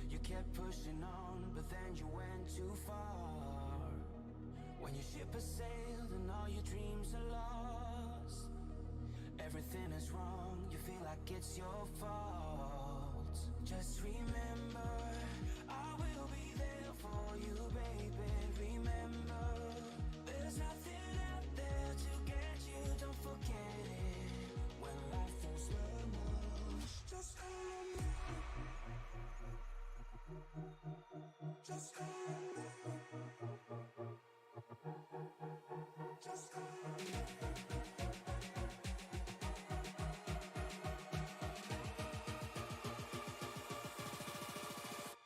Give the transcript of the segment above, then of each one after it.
You kept pushing on, but then you went too far. When your ship has sailed and all your dreams are lost, everything is wrong, you feel like it's your fault. Just remember, I will be there for you, baby. Remember, there's nothing out there to get you, don't forget it. When life throws lemons, just call me. Just call me. Just call me.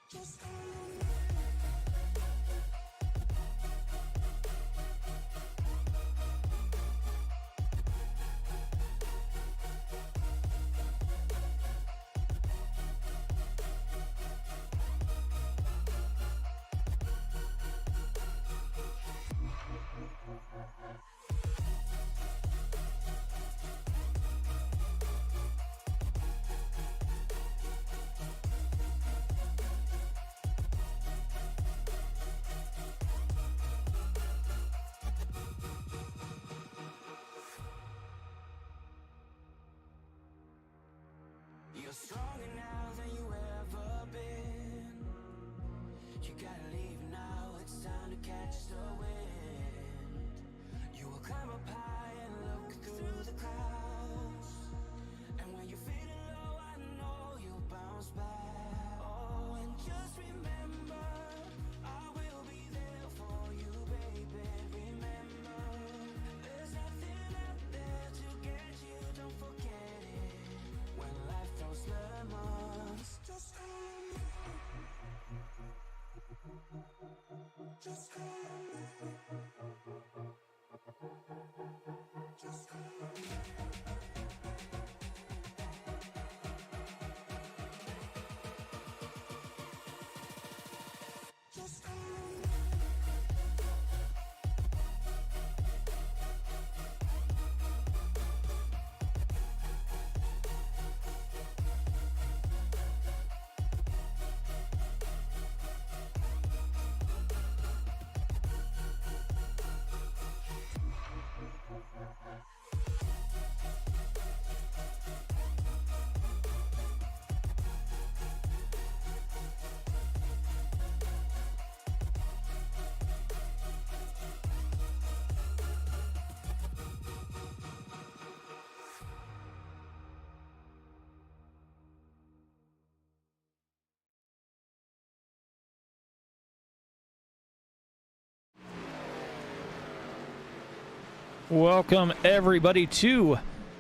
Just call me. You're stronger now than you ever been. You gotta leave now, it's time to catch the wind. You will climb up high and look through the clouds. And when you're feeling low, I know you'll bounce back. Oh, and just remember, I will be there for you, baby. Remember, there's nothing out there to get you, don't forget it. When life throws lemons, just call me. Just call me. Just call me. Just call me. Welcome everybody to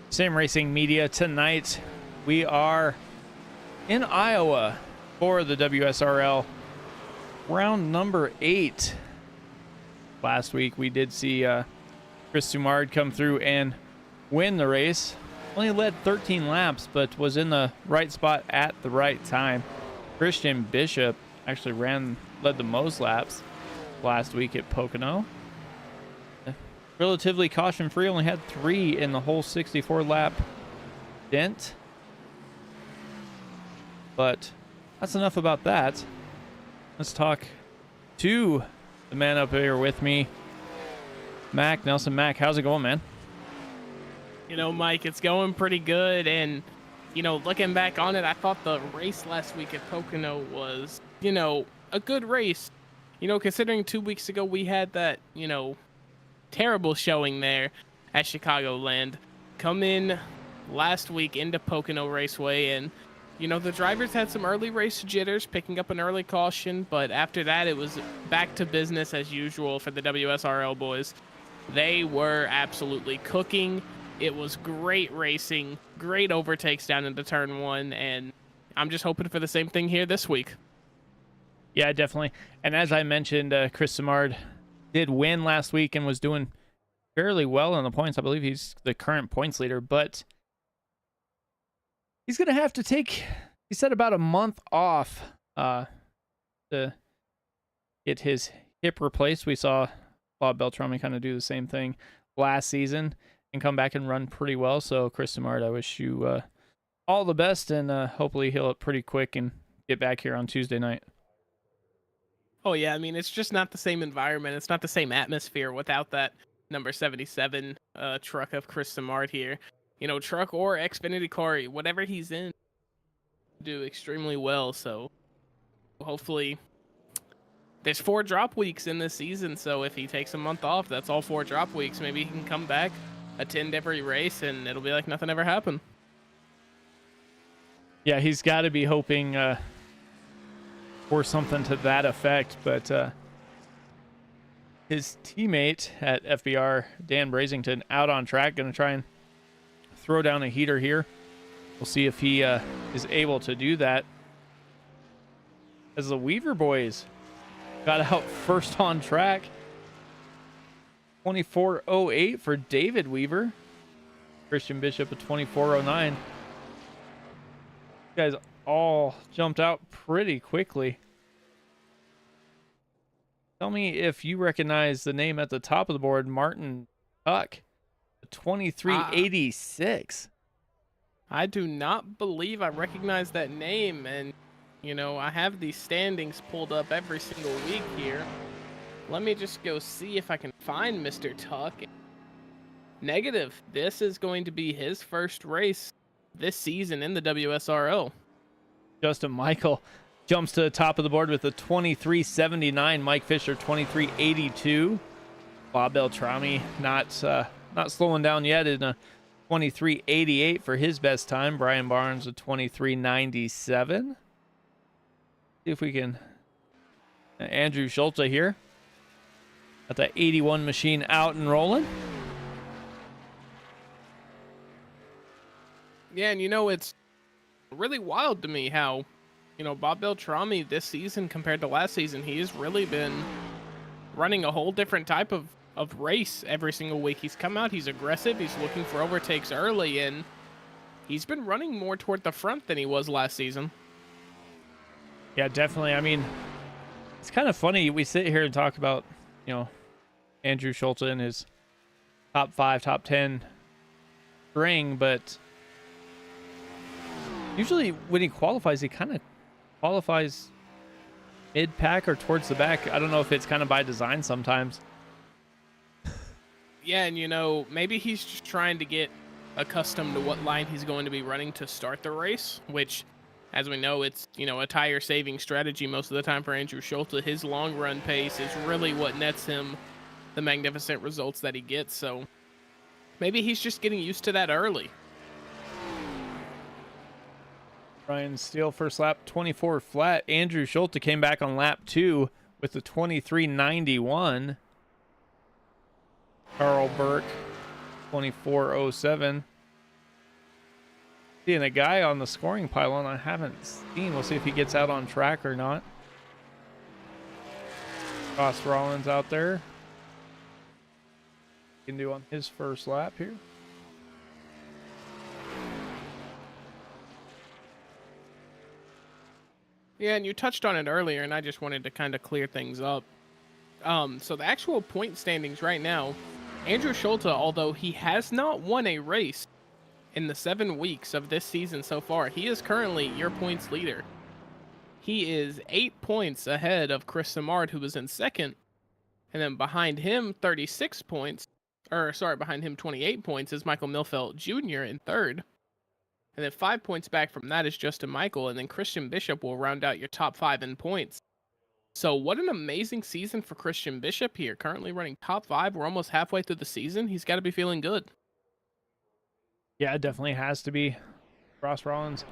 Sim Racing Media. Tonight we are in Iowa for the WSRL round number 8. Last week we did see Chris Sumard come through and win the race. Only led 13 laps, but was in the right spot at the right time. Christian Bishop actually led the most laps last week at Pocono. Relatively caution-free, only had 3 in the whole 64-lap stint. But that's enough about that. Let's talk to the man up here with me, Mac Nelson. Mac, how's it going, man? You know, Mike, it's going pretty good. And, you know, looking back on it, I thought the race last week at Pocono was, you know, a good race. You know, considering 2 weeks ago we had that, you know, terrible showing there at Chicagoland. Come in last week into Pocono Raceway, and you know the drivers had some early race jitters, picking up an early caution, but after that it was back to business as usual for the WSRL boys. They were absolutely cooking. It was great racing, great overtakes down into turn 1, and I'm just hoping for the same thing here this week. Yeah, definitely. And as I mentioned, Chris Sumard did win last week and was doing fairly well in the points. I believe he's the current points leader, but he's going to have to take, he said, about a month off to get his hip replaced. We saw Bob Beltrami kind of do the same thing last season and come back and run pretty well. So Chris Sumard, I wish you all the best, and hopefully heal up pretty quick and get back here on Tuesday night. Oh yeah, I mean it's just not the same environment. It's not the same atmosphere without that number 77 truck of Chris Samard here. You know, truck or Xfinity car, whatever he's in, do extremely well. So hopefully, there's 4 drop weeks in this season. So if he takes a month off, that's all 4 drop weeks. Maybe he can come back, attend every race, and it'll be like nothing ever happened. Yeah, he's got to be hoping for something to that effect, but his teammate at FBR, Dan Brazington, out on track, going to try and throw down a heater here. We'll see if he is able to do that. As the Weaver boys got out first on track. 24:08 for David Weaver. Christian Bishop at 24:09. Guys all jumped out pretty quickly. Tell me if you recognize the name at the top of the board, Martin Tuck, 23:86. I do not believe I recognize that name, and you know, I have these standings pulled up every single week here. Let me just go see if I can find Mr. Tuck. Negative. This is going to be his first race this season in the WSRO. Justin Michael jumps to the top of the board with a 23:79. Mike Fisher 23:82. Bob Beltrami not slowing down yet in a 23:88 for his best time. Brian Barnes a 23:97. See if we can. Andrew Schulte here. Got that 81 machine out and rolling. Yeah, and you know, it's really wild to me how, you know, Bob Beltrami this season compared to last season, he has really been running a whole different type of race every single week. He's come out, he's aggressive, he's looking for overtakes early, and he's been running more toward the front than he was last season. Yeah, definitely. I mean, it's kind of funny. We sit here and talk about, you know, Andrew Schulte and his top 5, top 10 string, but usually when he qualifies, he kind of qualifies mid-pack or towards the back. I don't know if it's kind of by design sometimes. Yeah, and you know, maybe he's just trying to get accustomed to what line he's going to be running to start the race, which, as we know, it's, you know, a tire saving strategy most of the time for Andrew Schulte. His long run pace is really what nets him the magnificent results that he gets. So maybe he's just getting used to that early. Ryan Steele first lap 24 flat. Andrew Schulte came back on lap 2 with the 23:91. Carl Burke 24:07. Seeing a guy on the scoring pylon I haven't seen. We'll see if he gets out on track or not. Ross Rollins out there. Can do on his first lap here. Yeah, and you touched on it earlier, and I just wanted to kind of clear things up. So the actual point standings right now, Andrew Schulte, although he has not won a race in the 7 weeks of this season so far, he is currently your points leader. He is 8 points ahead of Chris Samard, who was in second, and then behind him, 36 points, behind him 28 points is Michael Milfelt Jr. in third. And then 5 points back from that is Justin Michael, and then Christian Bishop will round out your top 5 in points. So what an amazing season for Christian Bishop here. Currently running top 5. We're almost halfway through the season. He's got to be feeling good. Yeah, it definitely has to be. Ross Rollins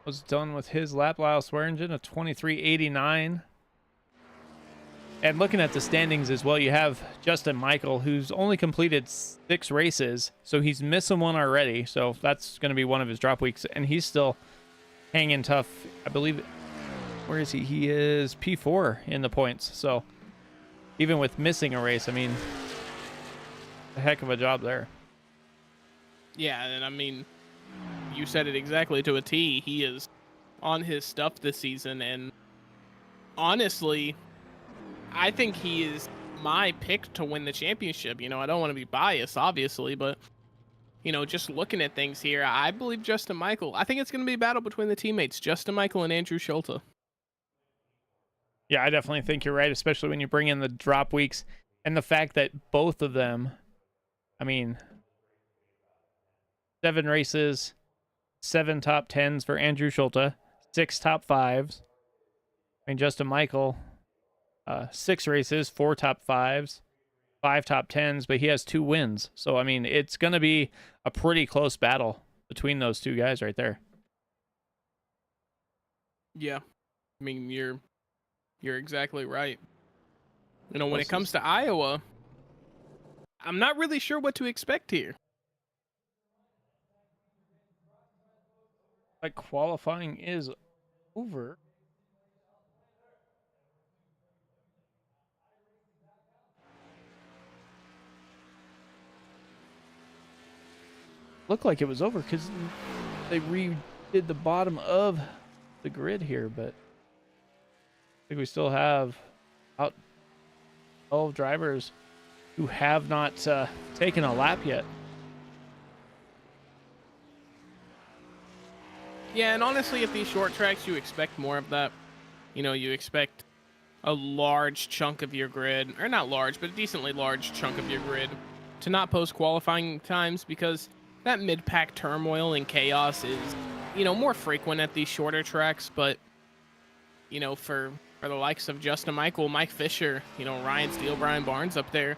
was done with his lap. Lyle Swearingen, a 23:89. And looking at the standings as well, you have Justin Michael, who's only completed 6 races, so he's missing one already. So that's going to be one of his drop weeks, and he's still hanging tough. I believe, where is he? He is P4 in the points. So even with missing a race, I mean, a heck of a job there. Yeah, and I mean, you said it exactly to a T. He is on his stuff this season, and honestly, I think he is my pick to win the championship. You know, I don't want to be biased, obviously, but just looking at things here, I believe Justin Michael. I think it's going to be a battle between the teammates, Justin Michael and Andrew Schulte. Yeah, I definitely think you're right, especially when you bring in the drop weeks and the fact that both of them, I mean, 7 races, 7 top 10s for Andrew Schulte, 6 top 5s. I mean, Justin Michael, 6 races, 4 top 5s, 5 top 10s, but he has 2 wins. So, I mean, it's going to be a pretty close battle between those 2 guys right there. Yeah. I mean, you're exactly right. When it comes to Iowa, I'm not really sure what to expect here. Like, qualifying is over. Looked like it was over because they redid the bottom of the grid here, but I think we still have about 12 drivers who have not taken a lap yet. Yeah, and honestly, at these short tracks, you expect more of that. You expect a large chunk of your grid, or not large, but a decently large chunk of your grid, to not post qualifying times because that mid-pack turmoil and chaos is, more frequent at these shorter tracks. But, for the likes of Justin Michael, Mike Fisher, Ryan Steele, Brian Barnes up there,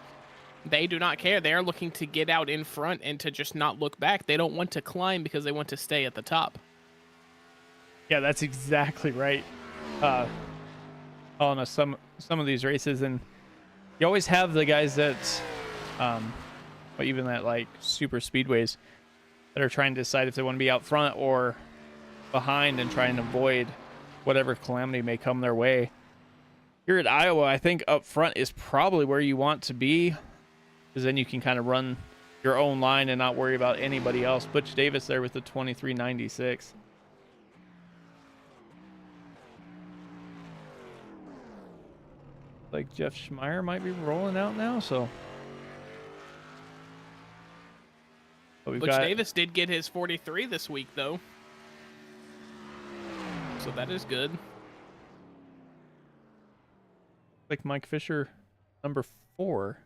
they do not care. They are looking to get out in front and to just not look back. They don't want to climb because they want to stay at the top. Yeah, that's exactly right. On some of these races, and you always have the guys that, even that like super speedways that are trying to decide if they want to be out front or behind and try and avoid whatever calamity may come their way. Here at Iowa, I think up front is probably where you want to be, because then you can kind of run your own line and not worry about anybody else. Butch Davis there with the 23.96. Like Jeff Schmeier might be rolling out now, so. Butch Davis did get his 43 this week, though. So that is good. Like Mike Fisher, number 4.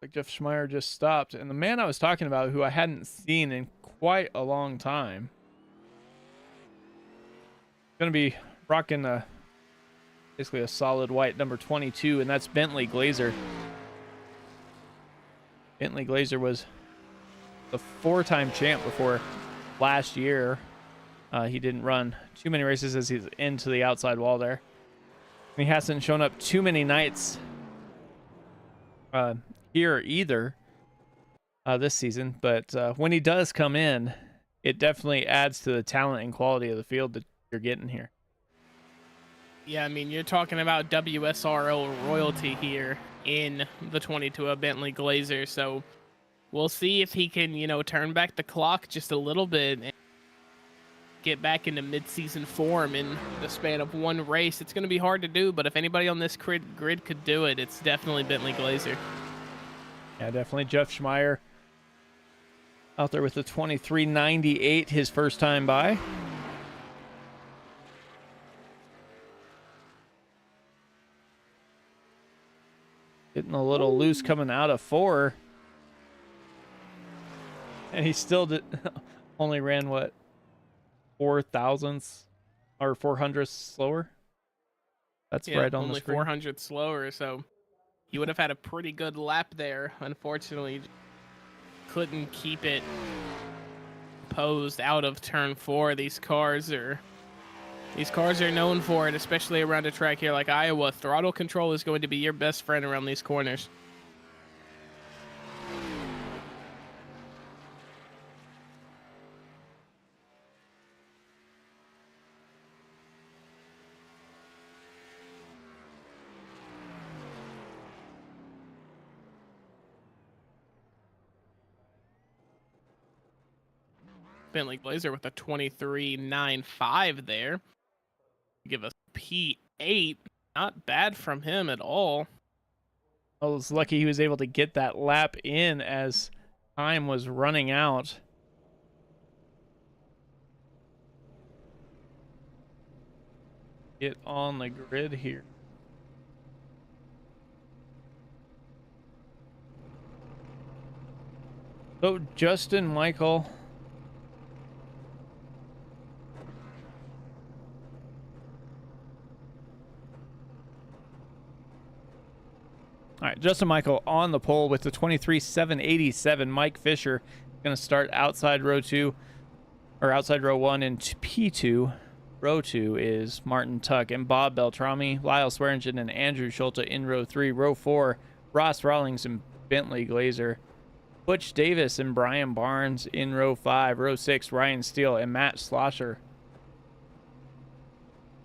Like Jeff Schmeier just stopped. And the man I was talking about, who I hadn't seen in quite a long time, going to be rocking basically a solid white number 22, and that's Bentley Glazer. Bentley Glazer was the 4-time champ before last year. He didn't run too many races as he's into the outside wall there. He hasn't shown up too many nights here either this season, but when he does come in, it definitely adds to the talent and quality of the field that you're getting here. Yeah, I mean, you're talking about WSRL royalty here in the 22 of Bentley Glazer, so we'll see if he can, turn back the clock just a little bit and get back into mid-season form in the span of one race. It's going to be hard to do, but if anybody on this grid could do it, it's definitely Bentley Glazer. Yeah, definitely Jeff Schmeier out there with the 23.98, his first time by. Getting a little loose coming out of 4. And he still only ran, what, 4 thousandths or 400ths slower? That's right on the screen. Only 400 slower, so he would have had a pretty good lap there. Unfortunately, couldn't keep it posed out of turn 4. These cars are known for it, especially around a track here like Iowa. Throttle control is going to be your best friend around these corners. Bentley Glazer with a 23.95 there. Give us P8. Not bad from him at all. I was lucky he was able to get that lap in as time was running out. Get on the grid here. So Justin Michael. All right, Justin Michael on the pole with the 23.787. Mike Fisher going to start outside row 2, or outside row 1 in P2. Row 2 is Martin Tuck and Bob Beltrami, Lyle Swearingen and Andrew Schulte in row 3. Row 4, Ross Rawlings and Bentley Glazer. Butch Davis and Brian Barnes in row 5. Row 6, Ryan Steele and Matt Slosher.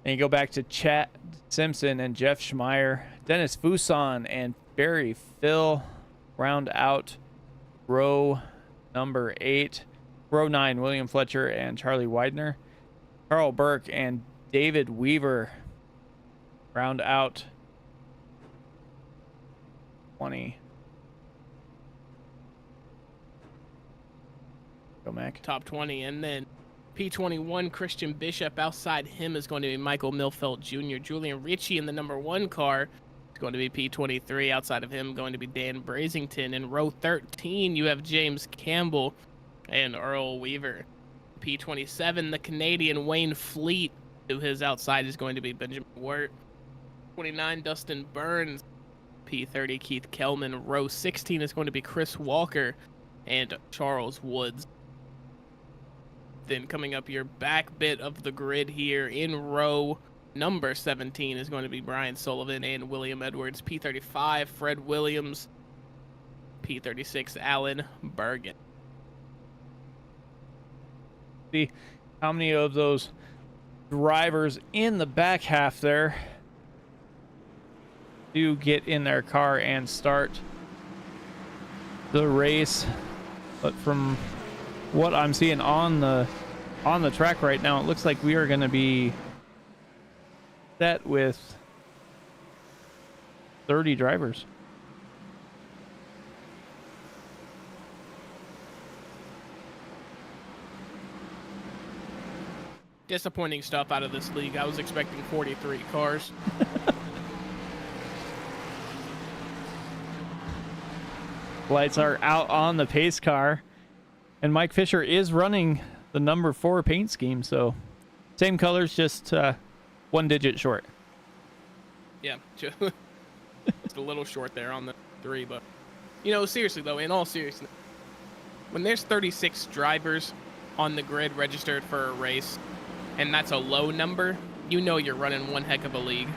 And you go back to Chat Simpson and Jeff Schmeier. Dennis Fuson and Barry Phil round out row number 8. Row 9, William Fletcher and Charlie Widener. Carl Burke and David Weaver round out 20. Go, Mac. Top 20. And then P21, Christian Bishop. Outside him is going to be Michael Milfeld Jr. Julian Ritchie in the number 1 car is going to be P23. Outside of him going to be Dan Brazington. In row 13, you have James Campbell and Earl Weaver. P27, the Canadian Wayne Fleet, to his outside is going to be Benjamin Wirt. 29, Dustin Burns. P30, Keith Kelman. Row 16 is going to be Chris Walker and Charles Woods. Then coming up your back bit of the grid here in row number 17 is going to be Brian Sullivan and William Edwards. P35, Fred Williams. P36, Alan Bergen. See how many of those drivers in the back half there do get in their car and start the race. But from what I'm seeing on the track right now, it looks like we are going to be set with 30 drivers. Disappointing stuff out of this league. I was expecting 43 cars. Lights are out on the pace car, and Mike Fisher is running the number 4 paint scheme, so same colors, just 1 digit short. Yeah, just a little short there on the 3, but you know, seriously though, in all seriousness, when there's 36 drivers on the grid registered for a race, and that's a low number, you know you're running one heck of a league.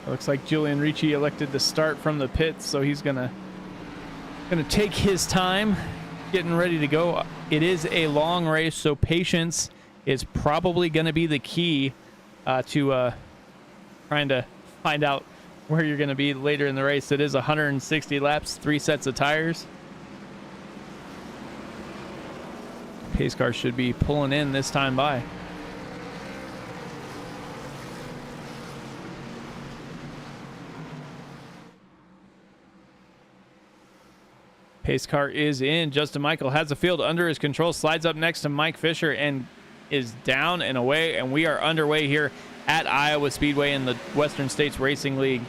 Looks like Julian Ricci elected to start from the pits, so he's gonna take his time getting ready to go. It is a long race, so patience is probably gonna be the key to trying to find out where you're gonna be later in the race. It is 160 laps, 3 sets of tires. Pace car should be pulling in this time by. Pace car is in. Justin Michael has the field under his control, slides up next to Mike Fisher and is down and away, and we are underway here at Iowa Speedway in the Western States Racing League.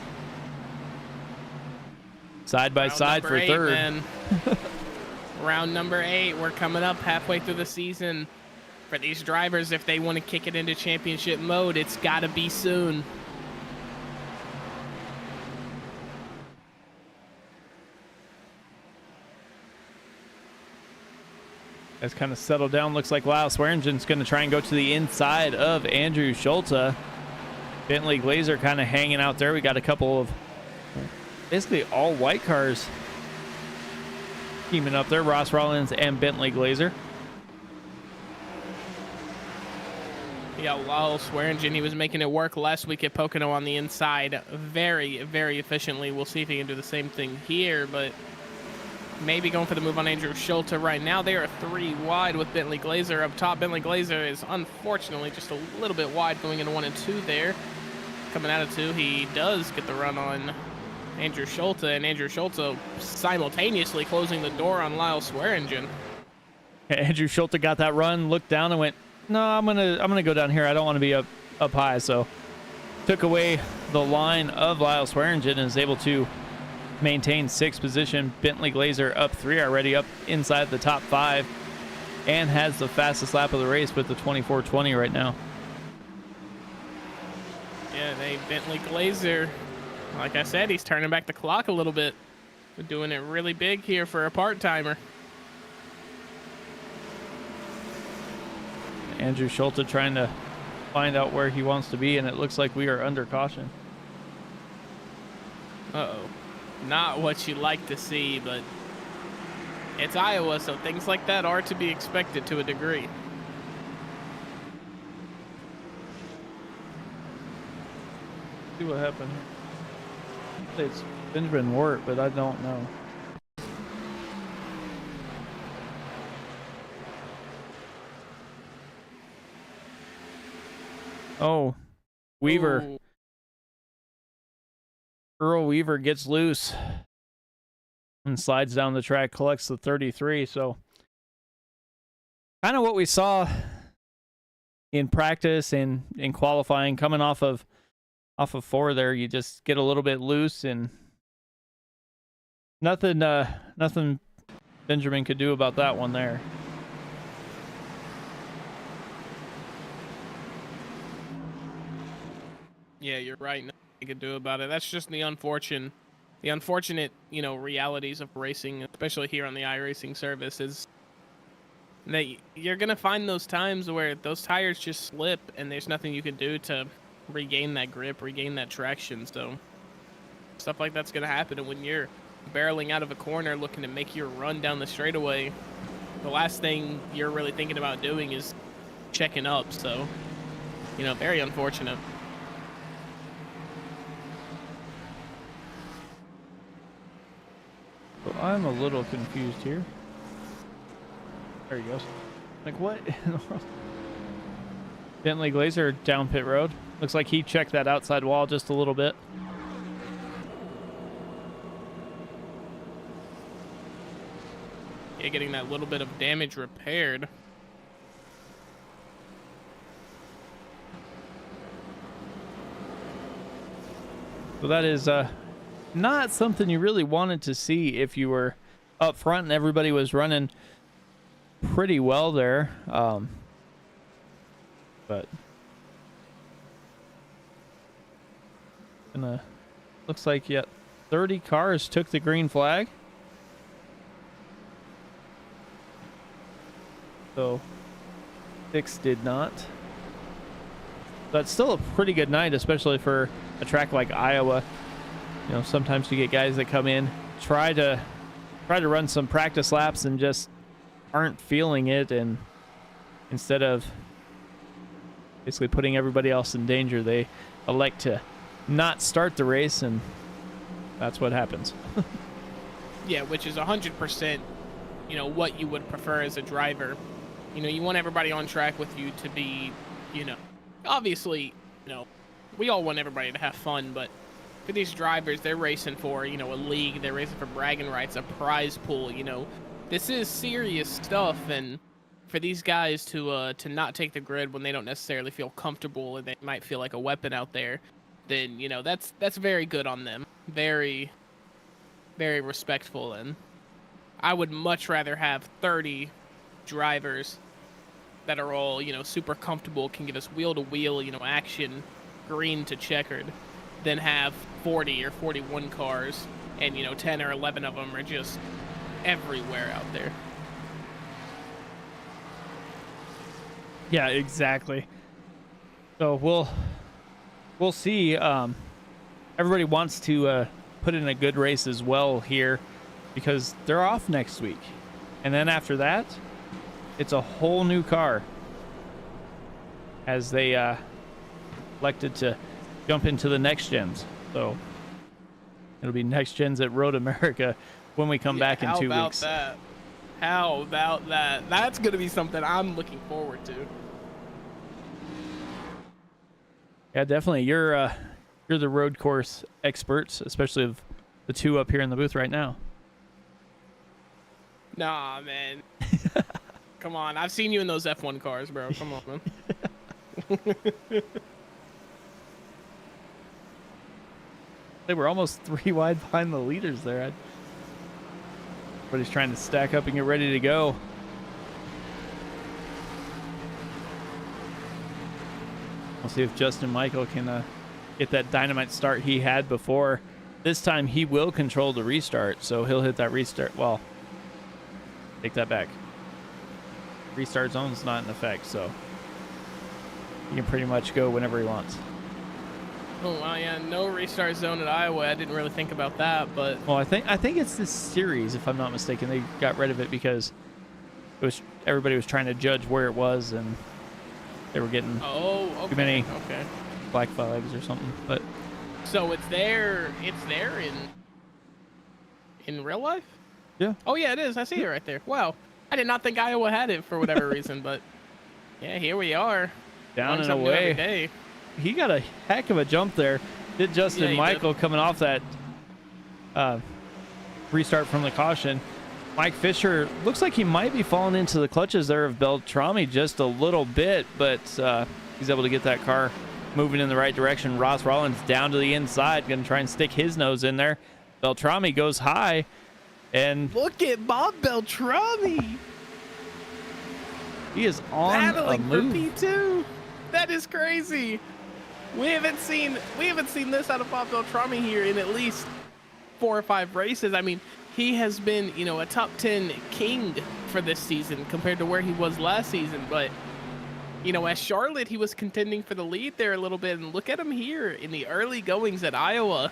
Side by side for 3rd. Round number 8. We're coming up halfway through the season. For these drivers, if they want to kick it into championship mode, it's got to be soon. Has kind of settled down. Looks like Lyle Swearingen's going to try and go to the inside of Andrew Schulte. Bentley Glazer kind of hanging out there. We got a couple of basically all white cars teaming up there. Ross Rollins and Bentley Glazer. Yeah, Lyle Swearingen, he was making it work last week at Pocono on the inside very, very efficiently. We'll see if he can do the same thing here, but maybe going for the move on Andrew Schulte right now. They are 3 wide with Bentley Glazer up top. Bentley Glazer is unfortunately just a little bit wide going into 1 and 2 there. Coming out of 2, he does get the run on Andrew Schulte, and Andrew Schulte simultaneously closing the door on Lyle Swearingen. Andrew Schulte got that run, looked down and went, no, I'm gonna go down here. I don't want to be up high. So took away the line of Lyle Swearingen and is able to maintain 6th position. Bentley Glazer up 3 already, up inside the top 5, and has the fastest lap of the race with the 24:20 right now. Yeah, Bentley Glazer, like I said, he's turning back the clock a little bit. We're doing it really big here for a part-timer. Andrew Schulte trying to find out where he wants to be, and it looks like we are under caution. Uh-oh. Not what you like to see, but it's Iowa, so things like that are to be expected to a degree. See what happened here. It's Benjamin Wirt, but I don't know. Oh, Weaver. Ooh. Earl Weaver gets loose and slides down the track, collects the 33. So kind of what we saw in practice and in qualifying, coming off of 4 there. You just get a little bit loose, and nothing Benjamin could do about that one there. Yeah, you're right. Nothing you could do about it. That's just the unfortunate, realities of racing, especially here on the iRacing service, is that you're gonna find those times where those tires just slip, and there's nothing you can do to regain that grip, regain that traction. So stuff like that's gonna happen, and when you're barreling out of a corner looking to make your run down the straightaway, the last thing you're really thinking about doing is checking up. So, very unfortunate. So I'm a little confused here. There he goes. Like, what in the world? Bentley Glazer down pit road. Looks like he checked that outside wall just a little bit. Yeah, getting that little bit of damage repaired. So that is not something you really wanted to see if you were up front and everybody was running pretty well there. But looks like 30 cars took the green flag. So 6 did not. That's still a pretty good night, especially for a track like Iowa. Sometimes you get guys that come in, try to run some practice laps and just aren't feeling it, and instead of basically putting everybody else in danger, they elect to not start the race, and that's what happens. Yeah, which is 100%, what you would prefer as a driver. You want everybody on track with you to be, obviously, we all want everybody to have fun, but for these drivers, they're racing for, a league, they're racing for bragging rights, a prize pool, This is serious stuff, and for these guys to not take the grid when they don't necessarily feel comfortable and they might feel like a weapon out there, then, that's very good on them. Very, very respectful, and I would much rather have 30 drivers that are all, super comfortable, can give us wheel-to-wheel, action, green to checkered, than have 40 or 41 cars and 10 or 11 of them are just everywhere out there. Yeah, exactly. So we'll see. Everybody wants to put in a good race as well here, because they're off next week, and then after that it's a whole new car as they elected to jump into the next gens. So it'll be next gens at Road America when we come back in 2 weeks. How about that? That's going to be something I'm looking forward to. Yeah, definitely. You're the road course experts, especially of the two up here in the booth right now. Nah, man. Come on. I've seen you in those F1 cars, bro. Come on, man. They were almost 3 wide behind the leaders there. Everybody's trying to stack up and get ready to go. We'll see if Justin Michael can get that dynamite start he had before. This time he will control the restart, so he'll hit that restart. Well, take that back. Restart zone's not in effect, so he can pretty much go whenever he wants. Oh, well, yeah, no restart zone at Iowa. I didn't really think about that, but... Well, I think it's this series, if I'm not mistaken. They got rid of it because everybody was trying to judge where it was, and they were getting too many black flags or something. But so it's there in real life? Yeah. Oh, yeah, it is. I see it right there. Wow. I did not think Iowa had it for whatever reason, but yeah, here we are. Down and away. Every day. He got a heck of a jump there. Did Justin Michael coming off that restart from the caution. Mike Fisher looks like he might be falling into the clutches there of Beltrami just a little bit, but he's able to get that car moving in the right direction. Ross Rollins down to the inside, going to try and stick his nose in there. Beltrami goes high, and look at Bob Beltrami. He is on battling a move. For P2. That is crazy. We haven't seen this out of Bob Beltrami here in at least 4 or 5 races. I mean, he has been, a top 10 king for this season compared to where he was last season. But, at Charlotte, he was contending for the lead there a little bit. And look at him here in the early goings at Iowa,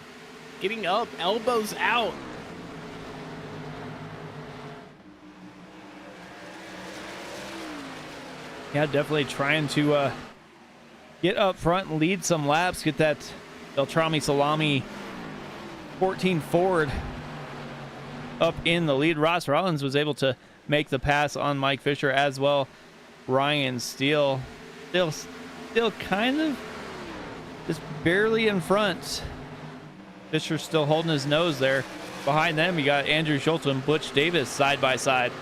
getting up, elbows out. Yeah, definitely trying to get up front and lead some laps, get that Beltrami Salami 14 Ford up in the lead. Ross Rollins was able to make the pass on Mike Fisher as well. Ryan Steele still kind of just barely in front. Fisher still holding his nose there. Behind them, you got Andrew Schultz and Butch Davis side by side.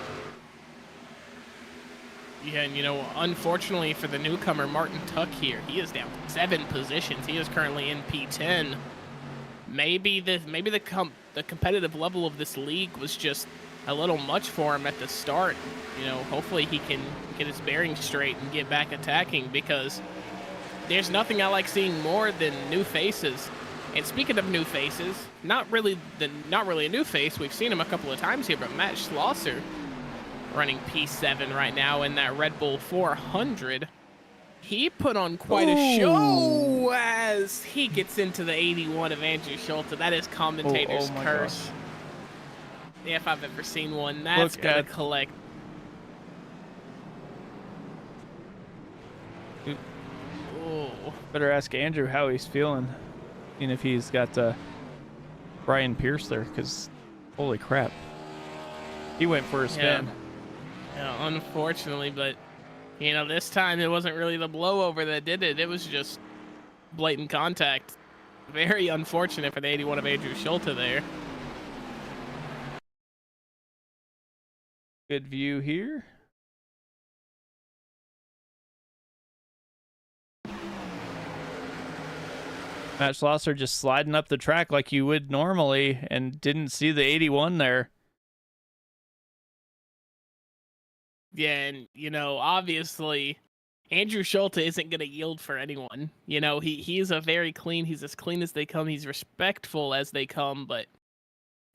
Yeah, and unfortunately for the newcomer Martin Tuck here, he is down 7 positions. He is currently in P10. Maybe the competitive level of this league was just a little much for him at the start. Hopefully he can get his bearings straight and get back attacking, because there's nothing I like seeing more than new faces. And speaking of new faces, not really a new face. We've seen him a couple of times here, but Matt Schlosser, running P7 right now in that Red Bull 400. He put on quite a show as he gets into the 81 of Andrew Schulte. That is commentator's curse. Yeah, if I've ever seen one. That's going to collect. Oh. Better ask Andrew how he's feeling. And if he's got Brian Pierce there, because holy crap. He went for a spin. Yeah, unfortunately, but this time it wasn't really the blowover that did it. It was just blatant contact. Very unfortunate for the 81 of Andrew Schulte there. Good view here. Matt Schlosser just sliding up the track like you would normally and didn't see the 81 there. Yeah, and, obviously, Andrew Schulte isn't going to yield for anyone. He's he's as clean as they come. He's respectful as they come, but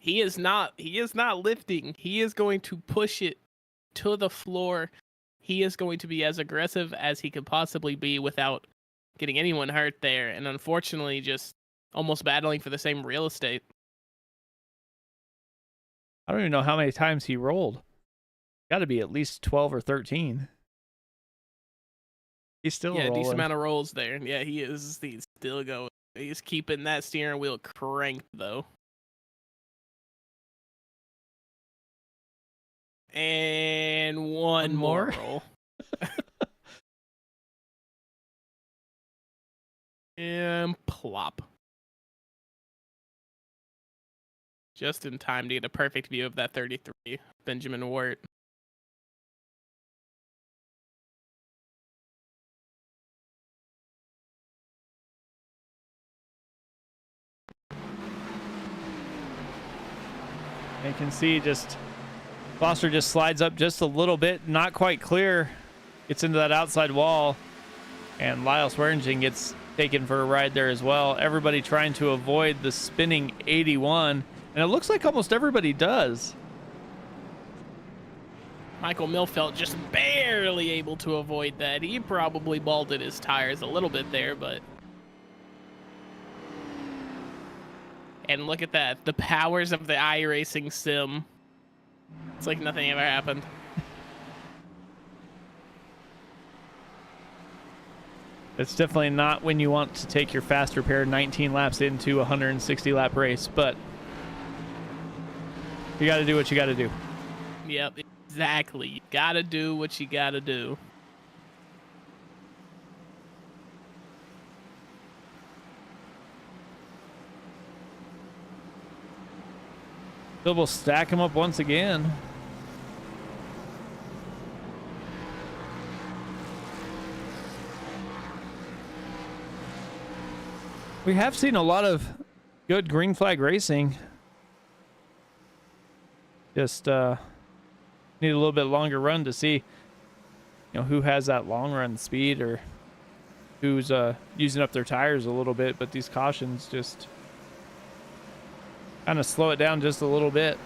he is not lifting. He is going to push it to the floor. He is going to be as aggressive as he could possibly be without getting anyone hurt there. And unfortunately, just almost battling for the same real estate. I don't even know how many times he rolled. Got to be at least 12 or 13. He's still rolling. Decent amount of rolls there. Yeah, he is. He's still going. He's keeping that steering wheel cranked, though. And one more roll. And plop. Just in time to get a perfect view of that 33 Benjamin Wart. You can see just Foster just slides up just a little bit, not quite clear, gets into that outside wall, and Lyle Swearingen gets taken for a ride there as well. Everybody trying to avoid the spinning 81, and it looks like almost everybody does. Michael Milfelt just barely able to avoid that. He probably balded his tires a little bit there, but... And look at that. The powers of the iRacing sim. It's like nothing ever happened. It's definitely not when you want to take your faster pair 19 laps into a 160 lap race, but you got to do what you got to do. Yep, exactly. You got to do what you got to do. So we'll stack them up once again. We have seen a lot of good green flag racing. Just need a little bit longer run to see, who has that long run speed or who's using up their tires a little bit. But these cautions just kind of slow it down just a little bit.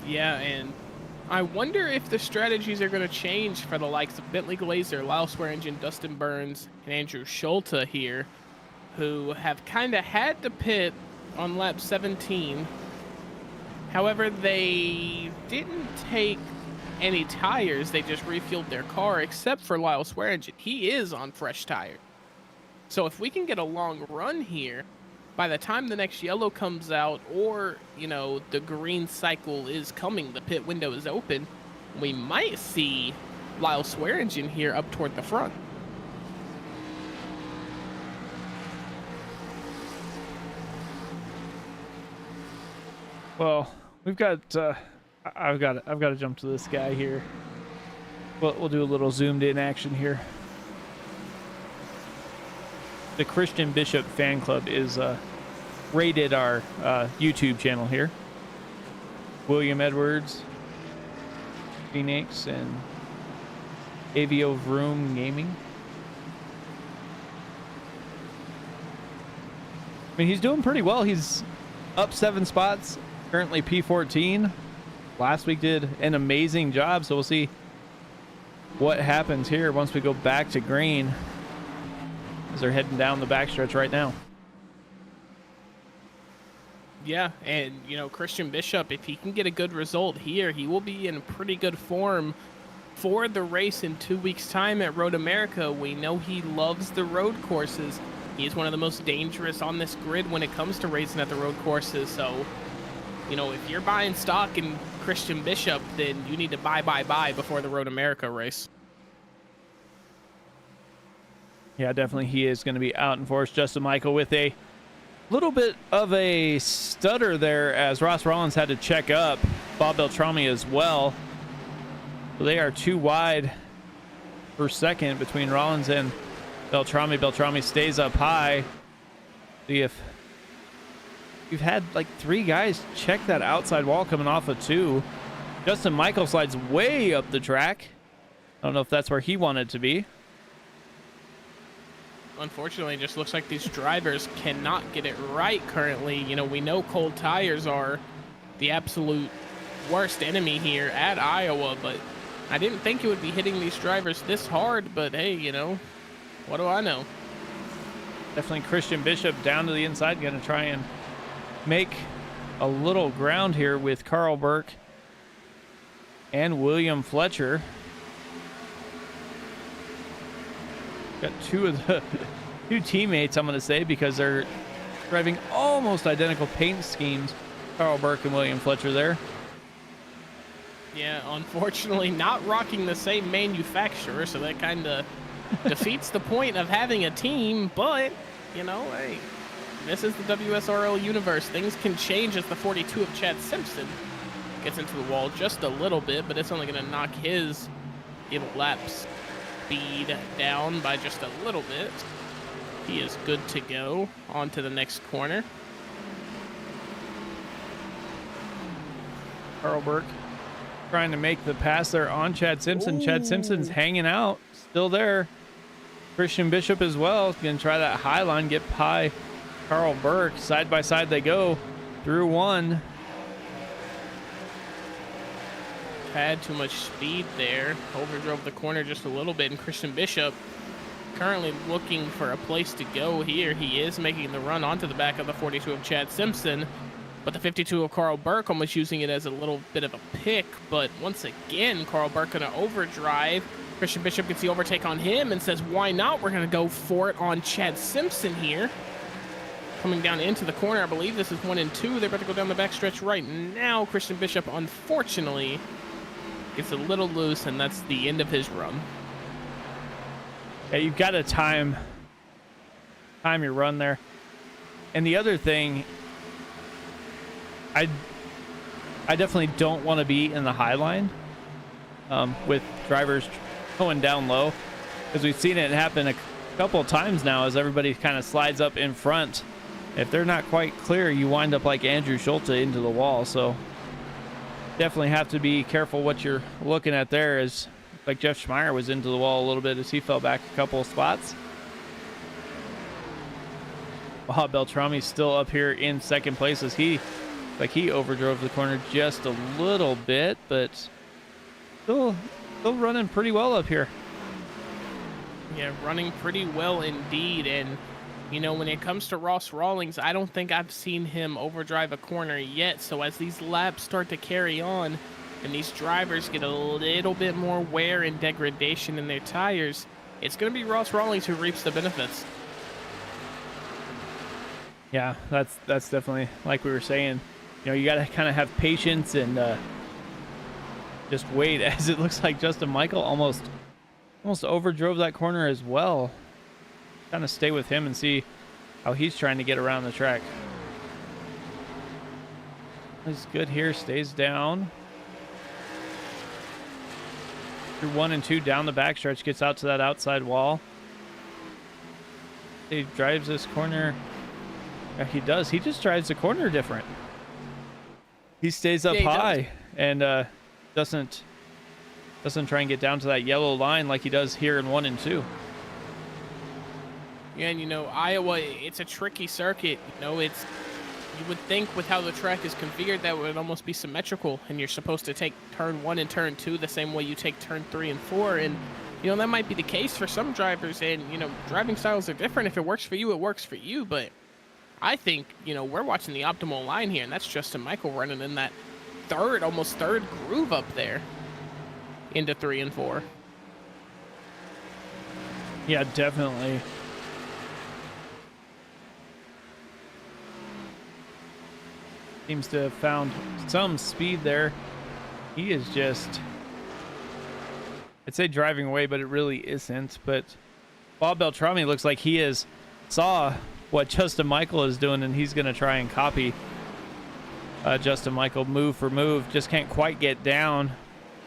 Yeah, and I wonder if the strategies are going to change for the likes of Bentley Glazer, Lyle Swearingen, Dustin Burns, and Andrew Schulte here, who have kind of had to pit on lap 17. However, they didn't take any tires. They just refueled their car, except for Lyle Swearingen. He is on fresh tires. So if we can get a long run here, by the time the next yellow comes out, or, the green cycle is coming, the pit window is open, we might see Lyle Swearingen here up toward the front. Well, we've got, I've got to jump to this guy here. We'll do a little zoomed in action here. The Christian Bishop fan club is rated our YouTube channel here. William Edwards, Phoenix, and Avio Vroom Gaming. I mean, he's doing pretty well. He's up 7 spots, currently P14. Last week did an amazing job, so we'll see what happens here once we go back to green, as they're heading down the backstretch right now. Yeah, and, Christian Bishop, if he can get a good result here, he will be in pretty good form for the race in 2 weeks' time at Road America. We know he loves the road courses. He's one of the most dangerous on this grid when it comes to racing at the road courses. So, if you're buying stock in Christian Bishop, then you need to buy before the Road America race. Yeah, definitely he is going to be out in force. Justin Michael with a little bit of a stutter there as Ross Rollins had to check up. Bob Beltrami as well. So they are 2 wide per second between Rollins and Beltrami. Beltrami stays up high. See if you've had like 3 guys check that outside wall coming off of 2. Justin Michael slides way up the track. I don't know if that's where he wanted to be. Unfortunately, it just looks like these drivers cannot get it right currently. We know cold tires are the absolute worst enemy here at Iowa, but I didn't think it would be hitting these drivers this hard, but hey, what do I know? Definitely Christian Bishop down to the inside, going to try and make a little ground here with Carl Burke and William Fletcher. Got 2 of the 2 teammates, I'm going to say, because they're driving almost identical paint schemes. Carl Burke and William Fletcher there. Yeah, unfortunately not rocking the same manufacturer, so that kind of defeats the point of having a team, but, hey, this is the WSRL universe. Things can change as the 42 of Chad Simpson gets into the wall just a little bit, but it's only going to knock his lap speed down by just a little bit. He is good to go on to the next corner. Carl Burke trying to make the pass there on Chad Simpson. Ooh. Chad Simpson's hanging out, still there. Christian Bishop as well is going to try that high line, get by Carl Burke. Side by side they go through one. Had too much speed there. Overdrove the corner just a little bit, and Christian Bishop currently looking for a place to go here. He is making the run onto the back of the 42 of Chad Simpson, but the 52 of Carl Burke almost using it as a little bit of a pick. But once again, Carl Burke going to overdrive. Christian Bishop gets the overtake on him and says, why not? We're going to go for it on Chad Simpson here. Coming down into the corner, I believe this is 1 and 2. They're about to go down the backstretch right now. Christian Bishop, unfortunately, gets a little loose, and that's the end of his run. Yeah, you've got to time your run there. And the other thing, I definitely don't want to be in the high line with drivers going down low, because we've seen it happen a couple of times now as everybody kind of slides up in front. If they're not quite clear, you wind up like Andrew Schulte into the wall. So definitely have to be careful what you're looking at there, as like Jeff Schmeier was into the wall a little bit as he fell back a couple of spots. Bob Beltrami's still up here in second place as he overdrove the corner just a little bit, but still running pretty well up here. Yeah, running pretty well indeed. And when it comes to Ross Rawlings, I don't think I've seen him overdrive a corner yet. So as these laps start to carry on and these drivers get a little bit more wear and degradation in their tires, it's going to be Ross Rawlings who reaps the benefits. Yeah, that's definitely, like we were saying, you got to kind of have patience and just wait, as it looks like Justin Michael almost overdrove that corner as well. Kind of stay with him and see how he's trying to get around the track. He's good here, stays down. Through 1 and 2 down the backstretch, gets out to that outside wall. He drives this corner. Yeah, he does. He just drives the corner different. He stays up high and doesn't try and get down to that yellow line like he does here in 1 and 2. Yeah, and Iowa, it's a tricky circuit. You would think with how the track is configured that would almost be symmetrical, and you're supposed to take turn 1 and turn 2 the same way you take turn 3 and 4. And that might be the case for some drivers, and driving styles are different. If it works for you, it works for you. But I think we're watching the optimal line here, and that's Justin Michael running in that almost third groove up there into 3 and 4. Yeah, definitely. Seems to have found some speed there. He is just, I'd say driving away, but it really isn't. But Bob Beltrami looks like he saw what Justin Michael is doing, and he's going to try and copy Justin Michael move for move. Just can't quite get down.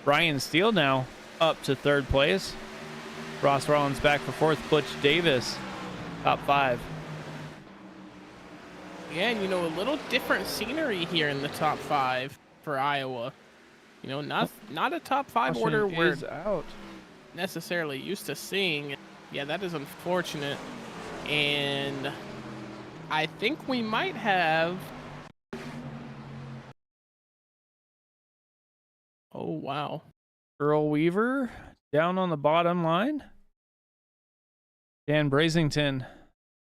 Ryan Steele now up to third place. Ross Rollins back for fourth. Butch Davis, top 5. Yeah, and a little different scenery here in the top 5 for Iowa. Not a top 5 order we're out necessarily used to seeing. Yeah, that is unfortunate. And I think we might have... Oh, wow. Earl Weaver down on the bottom line. Dan Brazington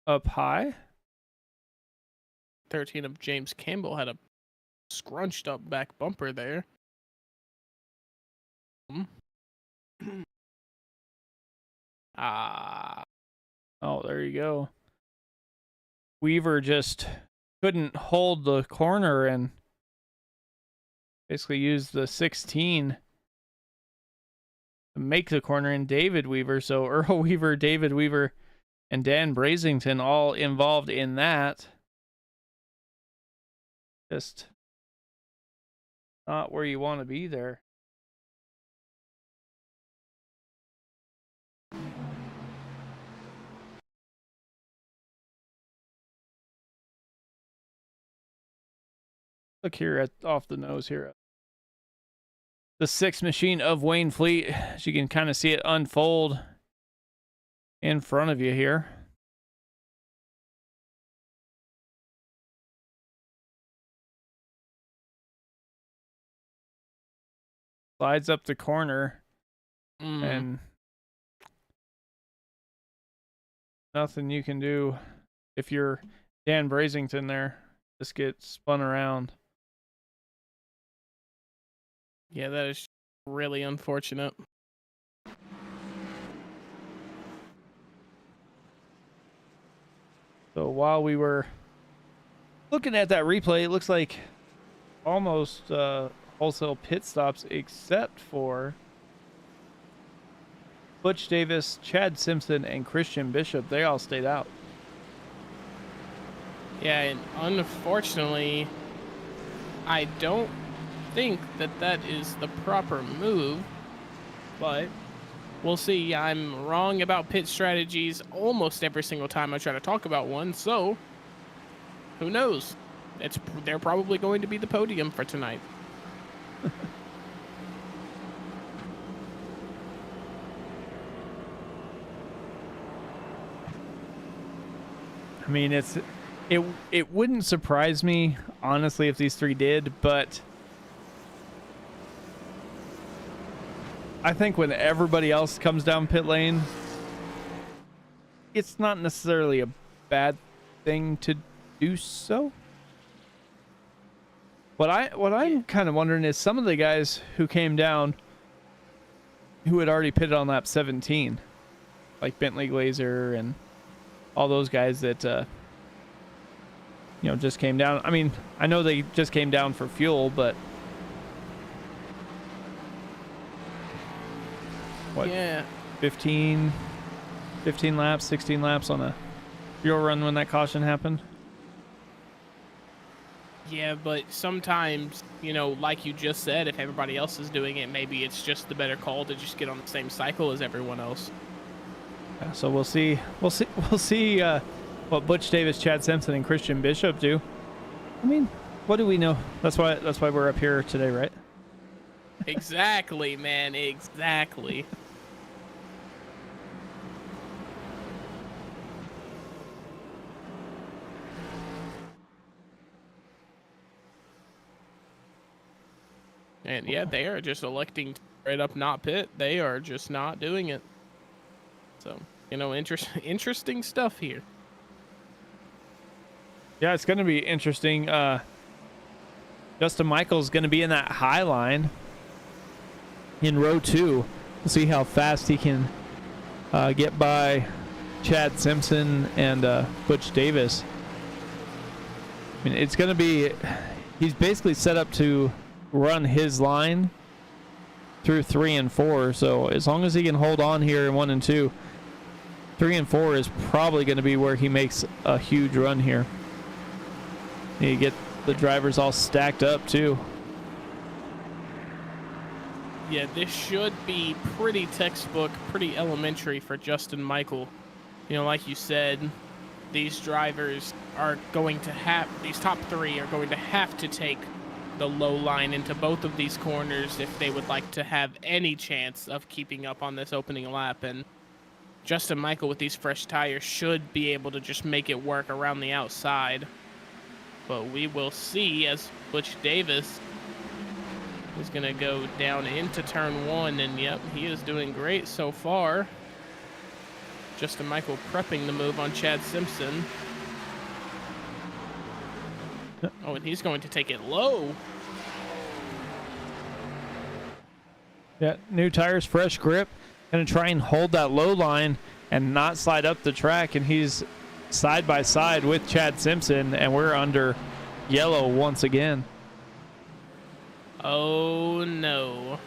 up high. 13 of James Campbell had a scrunched up back bumper there. Oh, there you go. Weaver just couldn't hold the corner and basically used the 16 to make the corner in David Weaver. So Earl Weaver, David Weaver, and Dan Brazington all involved in that. Just not where you want to be there. Look here at off the nose here. The 6th machine of Wayne Fleet, as you can kind of see it unfold in front of you here. Slides up the corner and nothing you can do if you're Dan Brazington there. Just get spun around. Yeah, that is really unfortunate. So while we were looking at that replay, it looks like almost wholesale pit stops except for Butch Davis, Chad Simpson, and Christian Bishop. They all stayed out. Yeah, and unfortunately, I don't think that is the proper move, but we'll see. I'm wrong about pit strategies almost every single time I try to talk about one, so who knows? They're probably going to be the podium for tonight. I mean, it wouldn't surprise me, honestly, if these three did, but I think when everybody else comes down pit lane, it's not necessarily a bad thing to do so. What I'm kind of wondering is some of the guys who came down who had already pitted on lap 17, like Bentley Glazer and all those guys that just came down. I mean, I know they just came down for fuel, but yeah, 15 laps, 16 laps on a fuel run when that caution happened. Yeah, but sometimes, like you just said, if everybody else is doing it, maybe it's just the better call to just get on the same cycle as everyone else. Yeah, so we'll see what Butch Davis, Chad Simpson, and Christian Bishop do. I mean, what do we know? That's why we're up here today, right? Exactly, man. Exactly. And yeah, they are just electing to straight up not pit. They are just not doing it. So, interesting stuff here. Yeah, it's going to be interesting. Justin Michael's going to be in that high line in row 2. We'll see how fast he can get by Chad Simpson and Butch Davis. I mean, it's going to be... He's basically set up to run his line through 3 and 4. So as long as he can hold on here in 1 and 2, 3 and 4 is probably going to be where he makes a huge run here. You get the drivers all stacked up too. Yeah, this should be pretty textbook, pretty elementary for Justin Michael. Like you said, these drivers are going to these top 3 are going to have to take the low line into both of these corners if they would like to have any chance of keeping up on this opening lap. And Justin Michael with these fresh tires should be able to just make it work around the outside. But we will see as Butch Davis is going to go down into turn 1. And yep, he is doing great so far. Justin Michael prepping the move on Chad Simpson. Oh, and he's going to take it low. Yeah, new tires, fresh grip. Going to try and hold that low line and not slide up the track. And he's side by side with Chad Simpson, and we're under yellow once again. Oh no.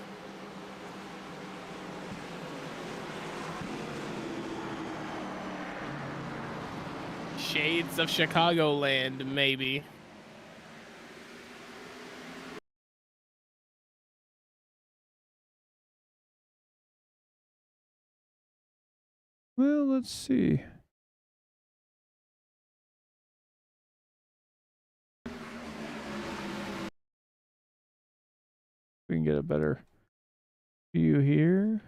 Shades of Chicagoland, maybe. Well, let's see. We can get a better view here.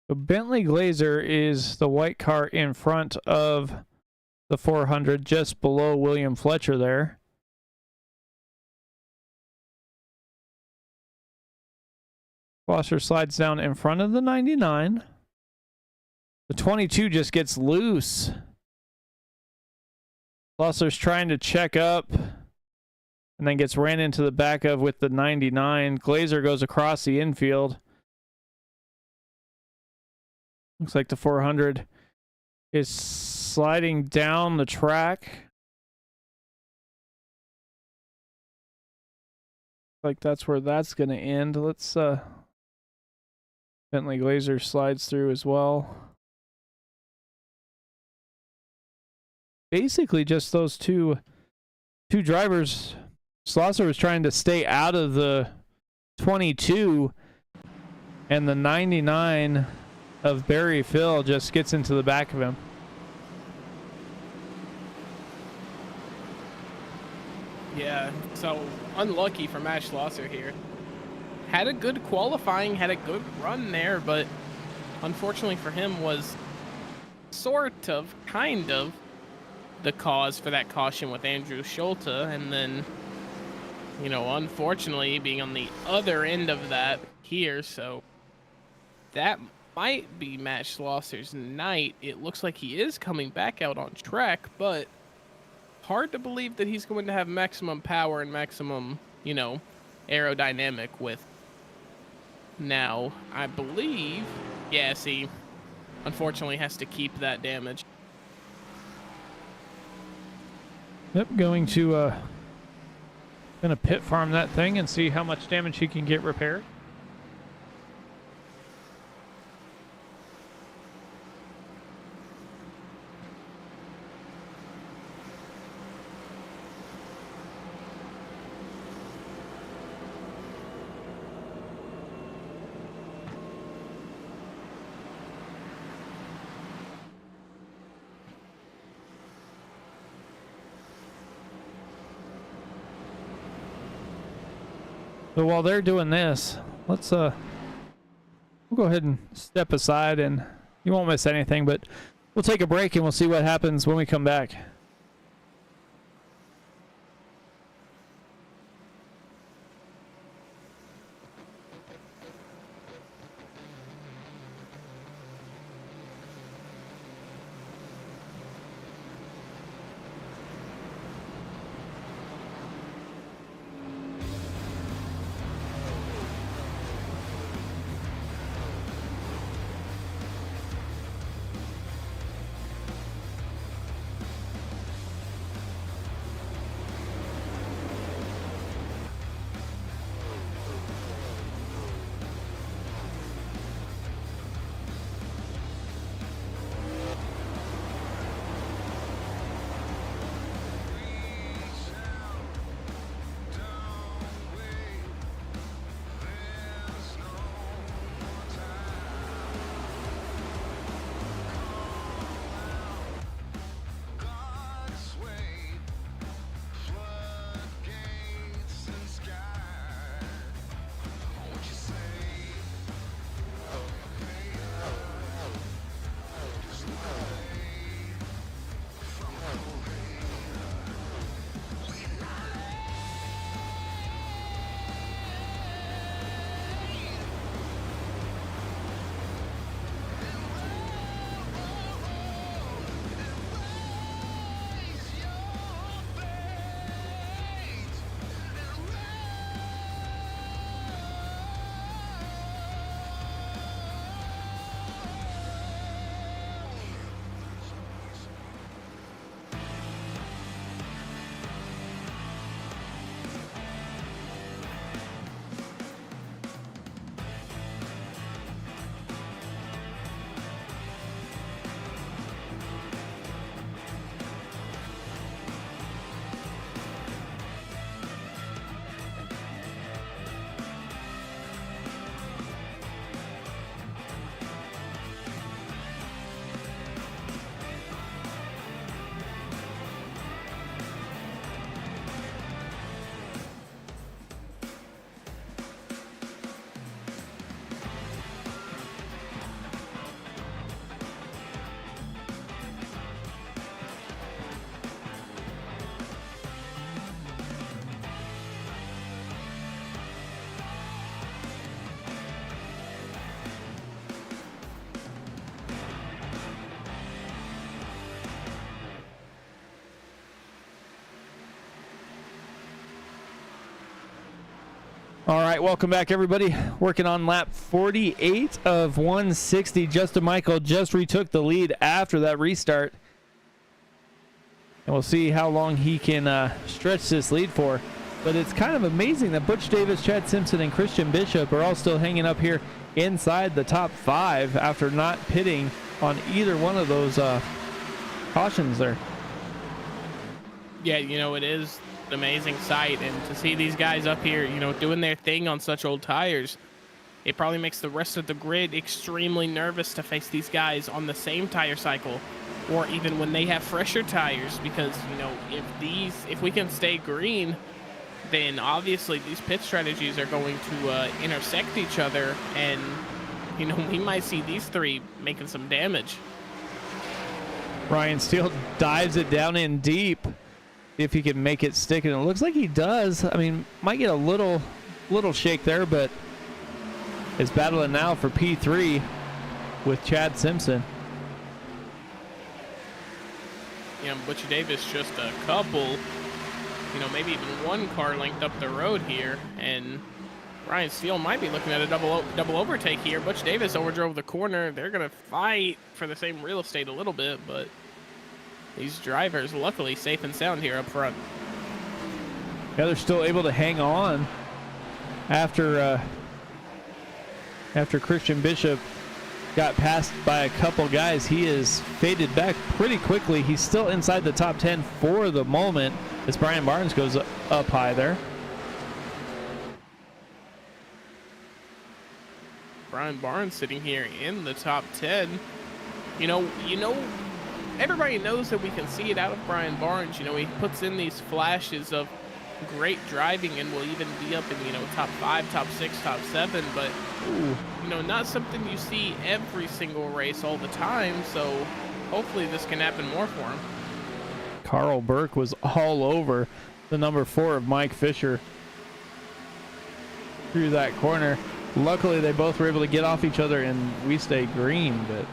So Bentley Glazer is the white car in front of the 400, just below William Fletcher there. Foster slides down in front of the 99. The 22 just gets loose. Foster's trying to check up and then gets ran into the back of with the 99. Glazer goes across the infield. Looks like the 400 is sliding down the track. Like that's where that's going to end. Let's Bentley Glazer slides through as well. Basically just those two drivers. Schlosser was trying to stay out of the 22, and the 99 of Barry Phil just gets into the back of him. Yeah, so unlucky for Matt Schlosser here. Had a good qualifying, had a good run there, but unfortunately for him was sort of, kind of, the cause for that caution with Andrew Schulte, and then, you know, unfortunately being on the other end of that here, so that might be Matt Schlosser's night. It looks like he is coming back out on track, but hard to believe that he's going to have maximum power and maximum, you know, aerodynamic with. Now, I believe, yeah, see, unfortunately has to keep that damage. Yep, going to gonna pit farm that thing and see how much damage he can get repaired. So while they're doing this, let's we'll go ahead and step aside, and you won't miss anything, but we'll take a break and we'll see what happens when we come back. All right, welcome back, everybody. Working on lap 48 of 160. Justin Michael just retook the lead after that restart. And we'll see how long he can stretch this lead for. But it's kind of amazing that Butch Davis, Chad Simpson, and Christian Bishop are all still hanging up here inside the top 5 after not pitting on either one of those cautions there. Yeah, you know, it is an amazing sight, and to see these guys up here, you know, doing their thing on such old tires, it probably makes the rest of the grid extremely nervous to face these guys on the same tire cycle, or even when they have fresher tires, because, you know, if we can stay green, then obviously these pit strategies are going to intersect each other, and, you know, we might see these three making some damage. Ryan Steele dives it down in deep. See if he can make it stick, and it looks like he does. I mean, might get a little shake there, but is battling now for P3 with Chad Simpson. Yeah, Butch Davis just a couple, you know, maybe even one car length up the road here, and Ryan Steele might be looking at a double overtake here. Butch Davis overdrove the corner. They're gonna fight for the same real estate a little bit, but these drivers luckily safe and sound here up front. Yeah, they're still able to hang on after Christian Bishop got passed by a couple guys. He is faded back pretty quickly. He's still inside the top 10 for the moment as Brian Barnes goes up high there. Brian Barnes sitting here in the top 10. You know, everybody knows that we can see it out of Brian Barnes. You know, he puts in these flashes of great driving and will even be up in, you know, top 5, top 6, top 7, but, you know, not something you see every single race all the time, so hopefully this can happen more for him. Carl Burke was all over the number 4 of Mike Fisher through that corner. Luckily, they both were able to get off each other and we stay green, but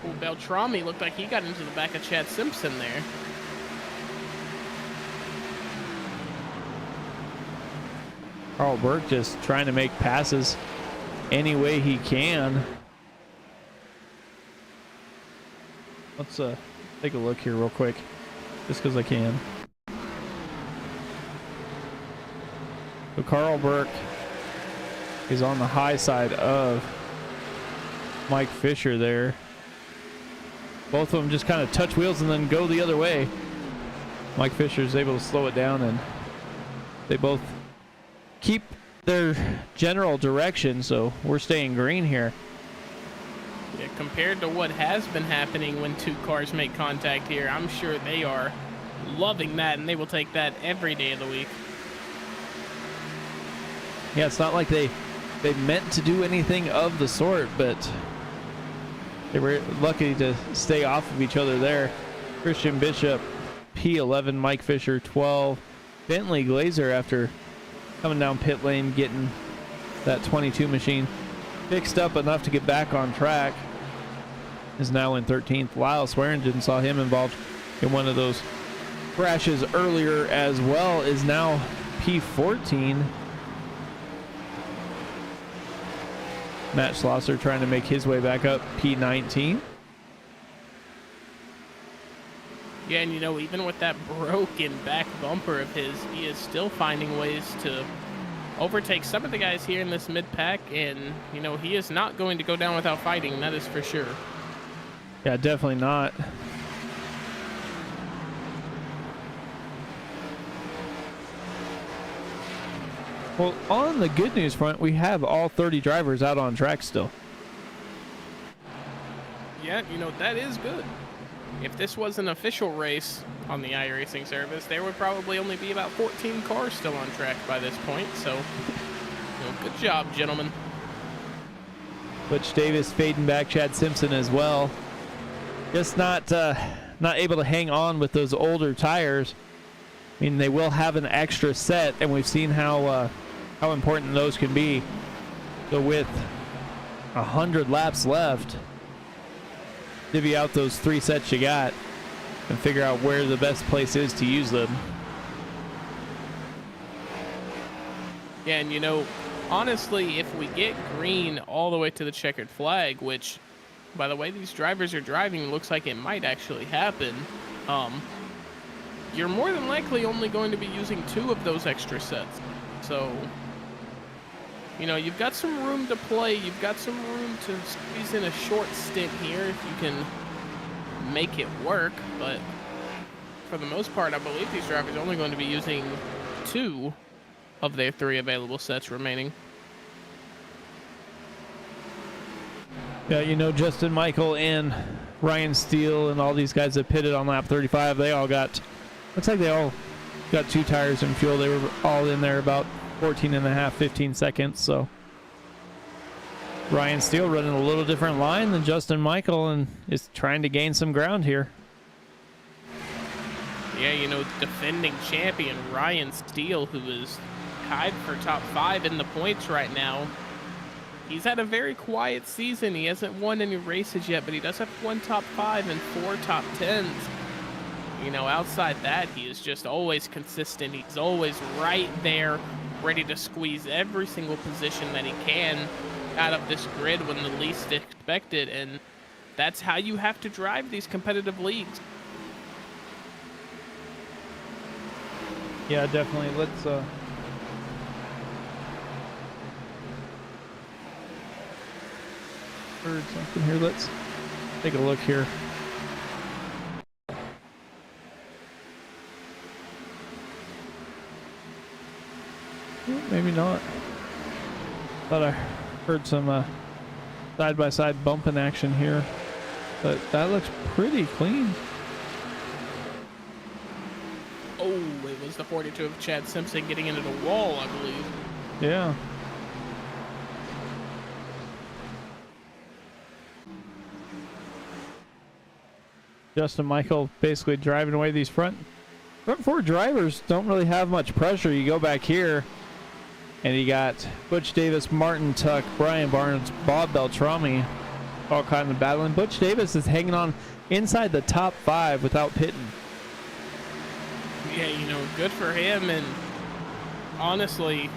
Well, Beltrami looked like he got into the back of Chad Simpson there. Carl Burke just trying to make passes any way he can. Let's take a look here real quick, just because I can. So Carl Burke is on the high side of Mike Fisher there. Both of them just kind of touch wheels and then go the other way. Mike Fisher is able to slow it down, and they both keep their general direction, so we're staying green here. Yeah, compared to what has been happening when two cars make contact here, I'm sure they are loving that, and they will take that every day of the week. Yeah, it's not like they meant to do anything of the sort, but they were lucky to stay off of each other there. Christian Bishop, P11, Mike Fisher, 12. Bentley Glazer, after coming down pit lane, getting that 22 machine fixed up enough to get back on track, is now in 13th. Lyle Swearingen, saw him involved in one of those crashes earlier as well, is now P14. Matt Schlosser trying to make his way back up, P19. Yeah, and you know, even with that broken back bumper of his, he is still finding ways to overtake some of the guys here in this mid-pack, and, you know, he is not going to go down without fighting, that is for sure. Yeah, definitely not. Well, on the good news front, we have all 30 drivers out on track still. Yeah, you know, that is good. If this was an official race on the iRacing service, there would probably only be about 14 cars still on track by this point, so, you know, good job, gentlemen. Butch Davis fading back, Chad Simpson as well. Just not able to hang on with those older tires. I mean, they will have an extra set, and we've seen how important those can be. So with 100 laps left, divvy out those 3 sets you got and figure out where the best place is to use them. Yeah, and honestly, if we get green all the way to the checkered flag, which, by the way these drivers are driving, looks like it might actually happen, you're more than likely only going to be using 2 of those extra sets. So, you've got some room to play. You've got some room to squeeze in a short stint here if you can make it work. But for the most part, I believe these drivers are only going to be using 2 of their 3 available sets remaining. Yeah, Justin Michael and Ryan Steele and all these guys that pitted on lap 35, looks like they all got 2 tires and fuel. They were all in there about 14 and a half, 15 seconds. So Ryan Steele running a little different line than Justin Michael and is trying to gain some ground here. Yeah, defending champion Ryan Steele, who is tied for top 5 in the points right now. He's had a very quiet season. He hasn't won any races yet, but he does have 1 top 5 and 4 top 10s. Outside that, he is just always consistent. He's always right there, ready to squeeze every single position that he can out of this grid when the least expected, and that's how you have to drive these competitive leagues. Yeah, definitely. Let's heard something here. Let's take a look here. Maybe not. Thought I heard some side-by-side bumping action here, but that looks pretty clean. Oh, it was the 42 of Chad Simpson getting into the wall, I believe. Yeah. Justin Michael basically driving away these front 4 drivers. Don't really have much pressure. You go back here and you got Butch Davis, Martin Tuck, Brian Barnes, Bob Beltrami all kind of battling. Butch Davis is hanging on inside the top 5 without pitting. Yeah, good for him. And honestly,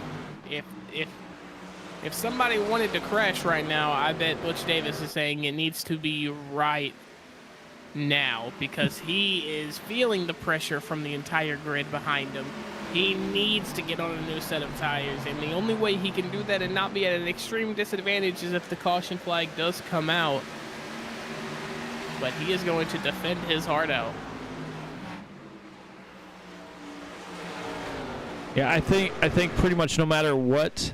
if somebody wanted to crash right now, I bet Butch Davis is saying it needs to be right now, because he is feeling the pressure from the entire grid behind him. He needs to get on a new set of tires, and the only way he can do that and not be at an extreme disadvantage is if the caution flag does come out. But he is going to defend his heart out. Yeah, I think pretty much no matter what,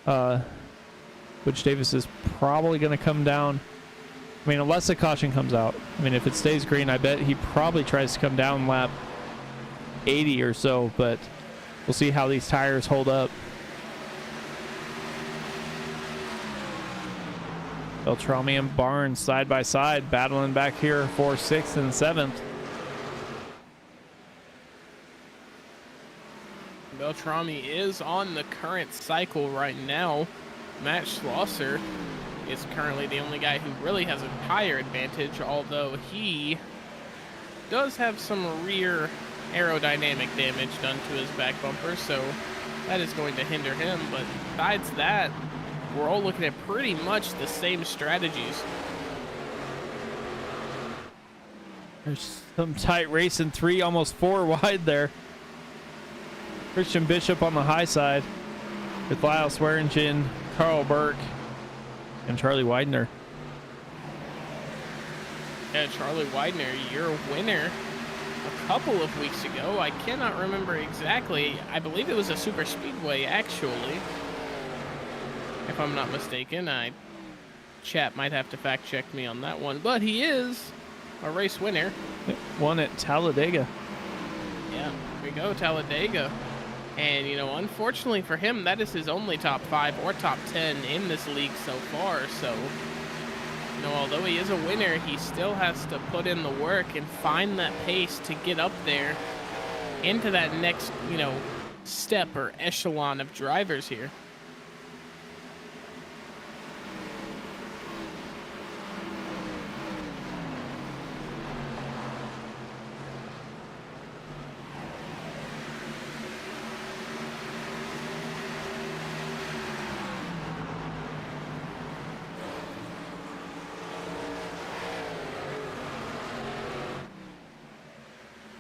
Butch Davis is probably going to come down. I mean, unless the caution comes out. I mean, if it stays green, I bet he probably tries to come down lap 80 or so, but we'll see how these tires hold up. Beltrami and Barnes side by side, battling back here for 6th and 7th. Beltrami is on the current cycle right now. Matt Schlosser is currently the only guy who really has a tire advantage, although he does have some rear aerodynamic damage done to his back bumper, so that is going to hinder him. But besides that, we're all looking at pretty much the same strategies. There's some tight racing, 3, almost 4 wide there. Christian Bishop on the high side with Lyle Swearingen, Carl Burke, and Charlie Widener. Yeah, Charlie Widener, your winner a couple of weeks ago. I cannot remember exactly. I believe it was a super speedway, actually, if I'm not mistaken. Chat might have to fact check me on that one, but he is a race winner. Won at Talladega. Yeah, here we go, Talladega. And, unfortunately for him, that is his only top 5 or top 10 in this league so far. So, although he is a winner, he still has to put in the work and find that pace to get up there into that next, step or echelon of drivers here.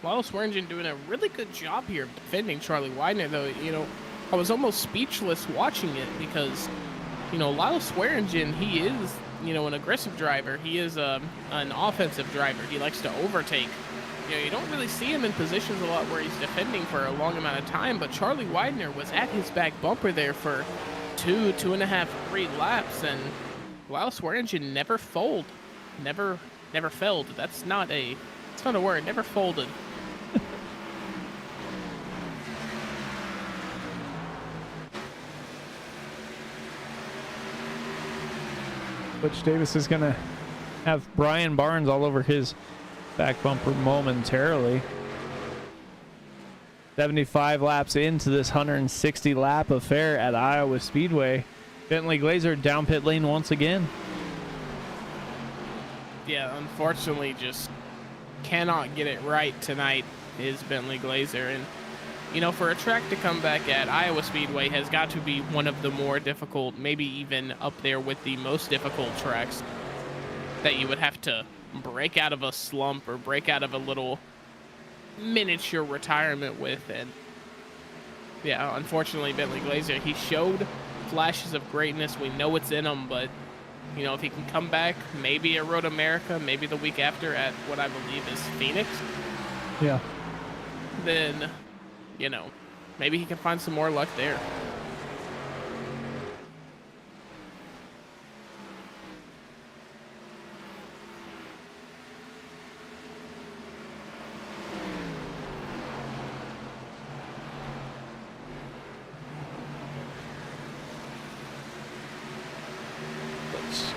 Lyle Swearingen doing a really good job here defending Charlie Widener, though. I was almost speechless watching it because, Lyle Swearingen, he is, an aggressive driver. He is an offensive driver. He likes to overtake. You don't really see him in positions a lot where he's defending for a long amount of time, but Charlie Widener was at his back bumper there for 2.5, 3 laps, and Lyle Swearingen never folded. Never felled. That's not a word. Never folded. Butch Davis is going to have Brian Barnes all over his back bumper momentarily. 75 laps into this 160 lap affair at Iowa Speedway. Bentley Glazer down pit lane once again. Yeah, unfortunately, just cannot get it right tonight is Bentley Glazer. And, for a track to come back at, Iowa Speedway has got to be one of the more difficult, maybe even up there with the most difficult tracks that you would have to break out of a slump or break out of a little miniature retirement with. And, yeah, unfortunately, Bentley Glazer, he showed flashes of greatness. We know it's in him, but if he can come back, maybe at Road America, maybe the week after at what I believe is Phoenix. Yeah. Then, maybe he can find some more luck there.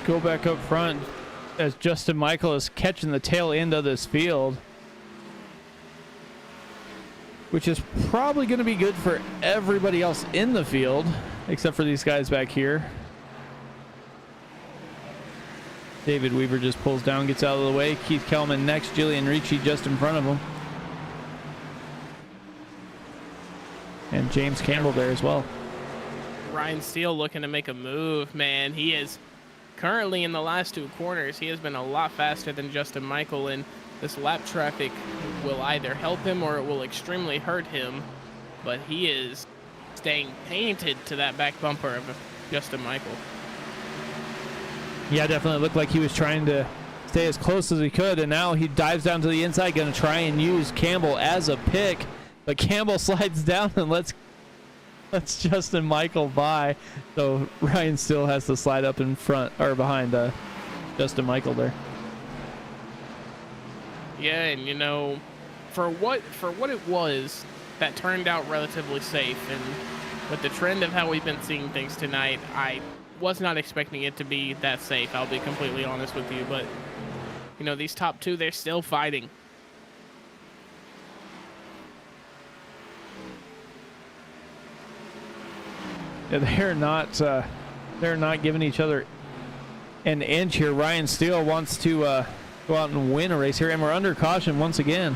Go back up front as Justin Michael is catching the tail end of this field, which is probably going to be good for everybody else in the field except for these guys back here. David Weaver just pulls down, gets out of the way. Keith Kellman next, Jillian Ricci just in front of him, and James Campbell there as well. Ryan Steele looking to make a move, man. He is currently in the last 2 corners. He has been a lot faster than Justin Michael, and this lap traffic will either help him or it will extremely hurt him. But he is staying painted to that back bumper of Justin Michael. Yeah, definitely looked like he was trying to stay as close as he could, and now he dives down to the inside, going to try and use Campbell as a pick, but Campbell slides down and lets Justin Michael by, so Ryan still has to slide up in front or behind Justin Michael there. Yeah, and for what it was, that turned out relatively safe. And with the trend of how we've been seeing things tonight, I was not expecting it to be that safe. I'll be completely honest with you, but these top 2, they're still fighting. Yeah, they're not giving each other an inch here. Ryan Steele wants to go out and win a race here, and we're under caution once again.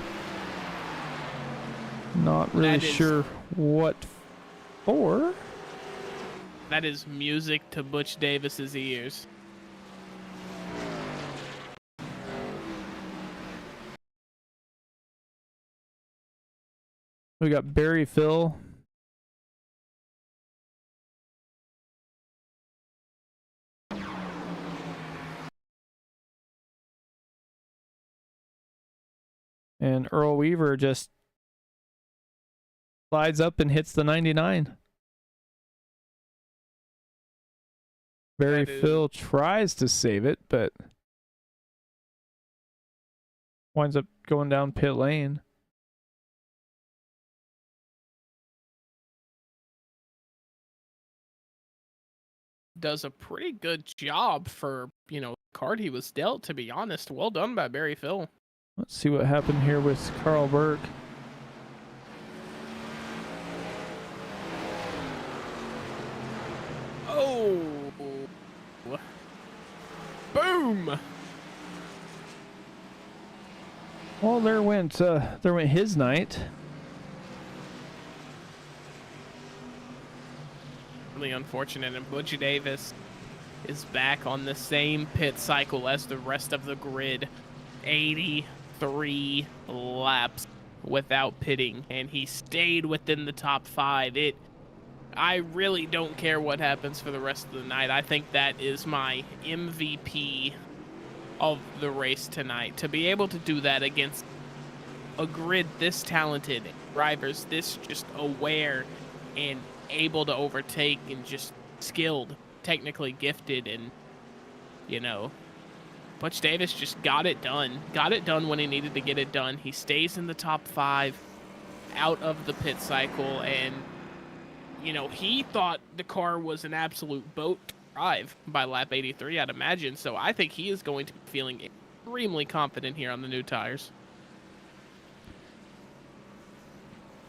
Not really sure what for. That is music to Butch Davis's ears. We got Barry Phil. And Earl Weaver just slides up and hits the 99. Barry Phil tries to save it, but winds up going down pit lane. Does a pretty good job for, the card he was dealt, to be honest. Well done by Barry Phil. Let's see what happened here with Carl Burke. Oh! Boom! Well, there went his night. Really unfortunate, and Butch Davis is back on the same pit cycle as the rest of the grid. 83 laps without pitting, and he stayed within the top 5. I really don't care what happens for the rest of the night. I think that is my MVP of the race tonight. To be able to do that against a grid this talented, drivers this just aware and able to overtake and just skilled, technically gifted, and, you know, Butch Davis just got it done. Got it done when he needed to get it done. He stays in the top 5 out of the pit cycle, and you know, he thought the car was an absolute boat to drive by lap 83, I'd imagine. So I think he is going to be feeling extremely confident here on the new tires.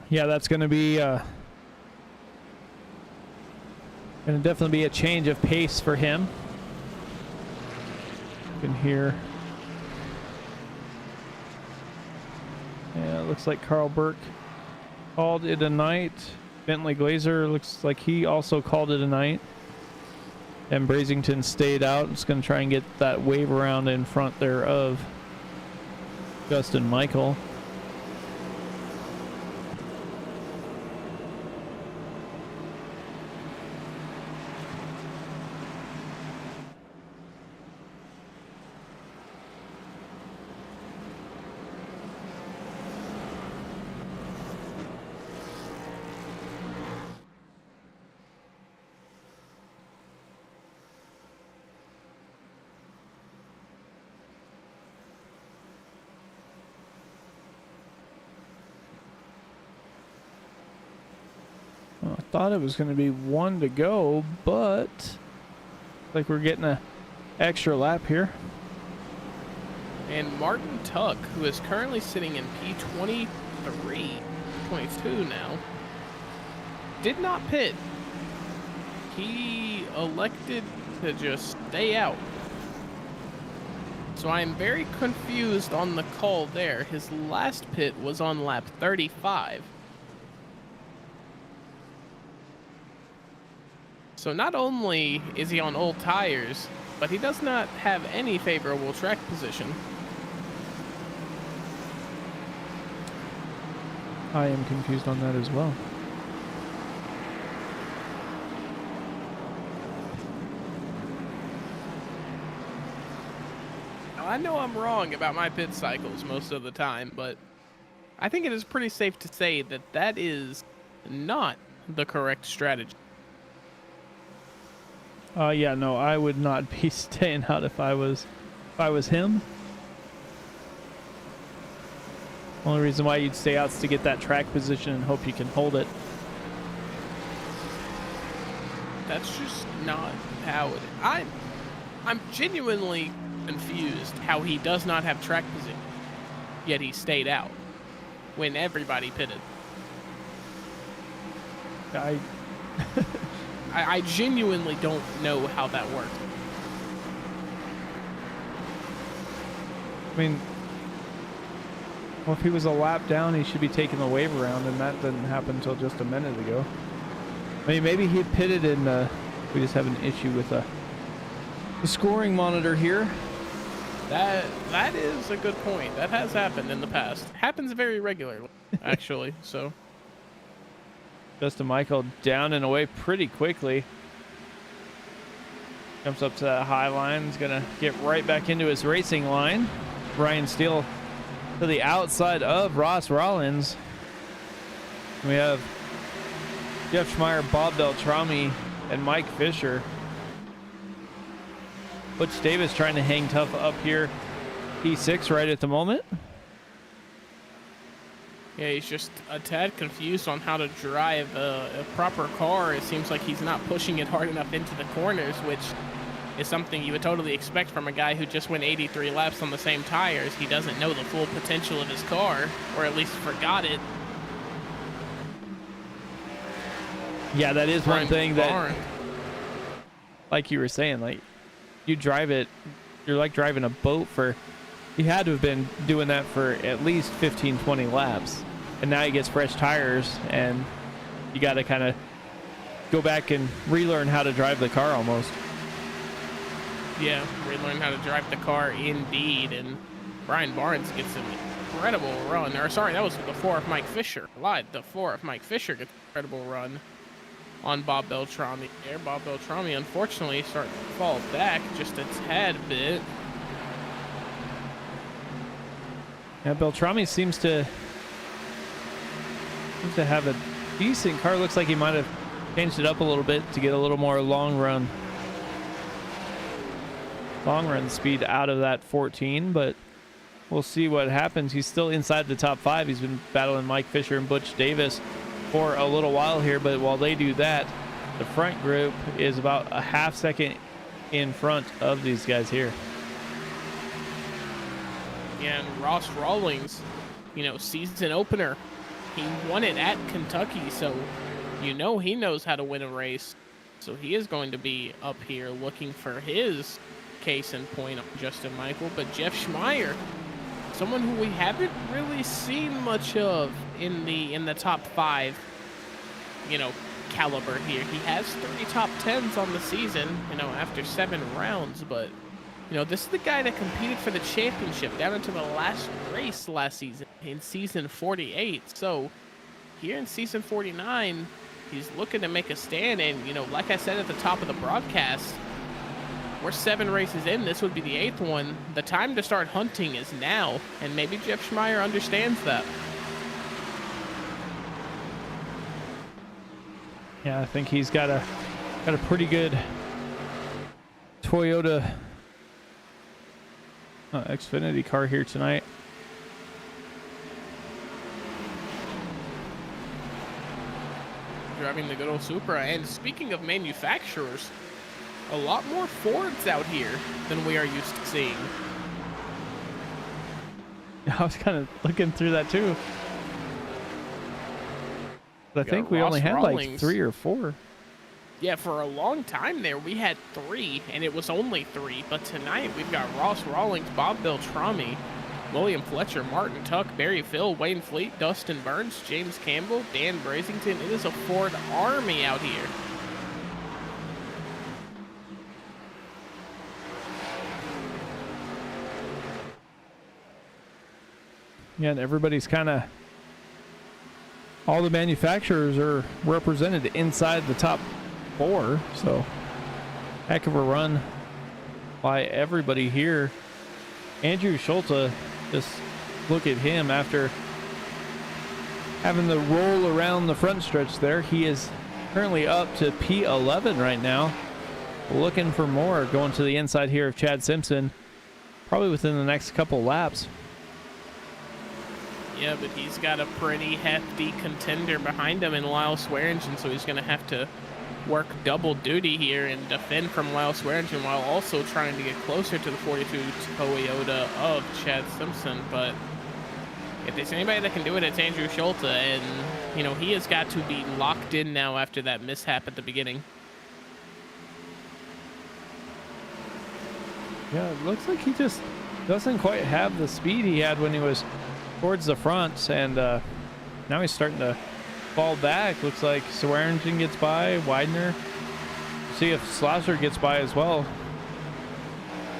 Yeah, that's going to be definitely be a change of pace for him. You can hear. Yeah, it looks like Carl Burke called it a night. Bentley Glazer looks like he also called it a night. And Brazington stayed out. It's going to try and get that wave around in front there of Justin Michael. Well, I thought it was going to be 1 to go, but like we're getting a extra lap here. And Martin Tuck, who is currently sitting in P23, 22 now, did not pit. He elected to just stay out. So I am very confused on the call there. His last pit was on lap 35. So not only is he on old tires, but he does not have any favorable track position. I am confused on that as well. Now, I know I'm wrong about my pit cycles most of the time, but I think it is pretty safe to say that that is not the correct strategy. Yeah, no, I would not be staying out if I was him. Only reason why you'd stay out is to get that track position and hope you can hold it. That's just not how it is. I'm genuinely confused how he does not have track position, yet he stayed out when everybody pitted. I genuinely don't know how that worked. I mean, well, if he was a lap down, he should be taking the wave around, and that didn't happen until just a minute ago. I mean, maybe he pitted and we just have an issue with the scoring monitor here. That is a good point. That has happened in the past. Happens very regularly, actually. So Justin Michael down and away pretty quickly. Jumps up to that high line. He's going to get right back into his racing line. Ryan Steele to the outside of Ross Rollins. We have Jeff Schmeier, Bob Beltrami, and Mike Fisher. Butch Davis trying to hang tough up here. P6 right at the moment. yeah, he's just a tad confused on how to drive a proper car. It seems like he's not pushing it hard enough into the corners, which is something you would totally expect from a guy who just went 83 laps on the same tires. He doesn't know the full potential of his car, or at least forgot it. Yeah, that is one thing that, Barnes. like you were saying, like you drive it, you're like driving a boat for, he had to have been doing that for at least 15, 20 laps. And now he gets fresh tires and you got to kind of go back and relearn how to drive the car almost. Yeah, relearn how to drive the car indeed. And Brian Barnes gets him incredible run. Or sorry, that was the 4 of Mike Fisher. Lied. The 4 of Mike Fisher gets an incredible run on Bob Beltrami there. Bob Beltrami, unfortunately, starting to fall back just a tad bit. Yeah, Beltrami seems to have a decent car. Looks like he might have changed it up a little bit to get a little more long run speed out of that 14, but we'll see what happens. He's still inside the top 5. He's been battling Mike Fisher and Butch Davis for a little while here, but while they do that, the front group is about a half second in front of these guys here. Yeah, and Ross Rawlings, you know, season opener, he won it at Kentucky, so you know he knows how to win a race. So he is going to be up here looking for his case in point on Justin Michael. But Jeff Schmeier, someone who we haven't really seen much of in the top 5, you know, caliber here. He has 3 top 10s on the season, you know, after 7 rounds, but you know, this is the guy that competed for the championship down into the last race last season in season 48. So here in season 49, he's looking to make a stand. And, you know, like I said at the top of the broadcast, we're 7 races in. This would be the 8th one. The time to start hunting is now. And maybe Jeff Schmeier understands that. Yeah, I think he's got a pretty good Toyota Xfinity car here tonight. Driving the good old Supra. And speaking of manufacturers, a lot more Fords out here than we are used to seeing. I was kind of looking through that too. But I think we only had like 3 or 4. Yeah, for a long time there, we had 3, and it was only 3. But tonight, we've got Ross Rawlings, Bob Beltrami, William Fletcher, Martin Tuck, Barry Phil, Wayne Fleet, Dustin Burns, James Campbell, Dan Brazington. It is a Ford army out here. Yeah, and everybody's kind of... all the manufacturers are represented inside the top 4, so heck of a run by everybody here. Andrew Schulte, just look at him after having the roll around the front stretch there. He is currently up to P11 right now, looking for more, going to the inside here of Chad Simpson, probably within the next couple laps. Yeah, but he's got a pretty hefty contender behind him in Lyle Swearingen, so he's going to have to work double duty here and defend from Lyle Swearingen while also trying to get closer to the 42 Toyota of Chad Simpson. But if there's anybody that can do it, it's Andrew Schulte, and you know, he has got to be locked in now after that mishap at the beginning. Yeah, it looks like he just doesn't quite have the speed he had when he was towards the front, and now he's starting to fall back. Looks like Swearingen gets by, Widener. See if Slasher gets by as well.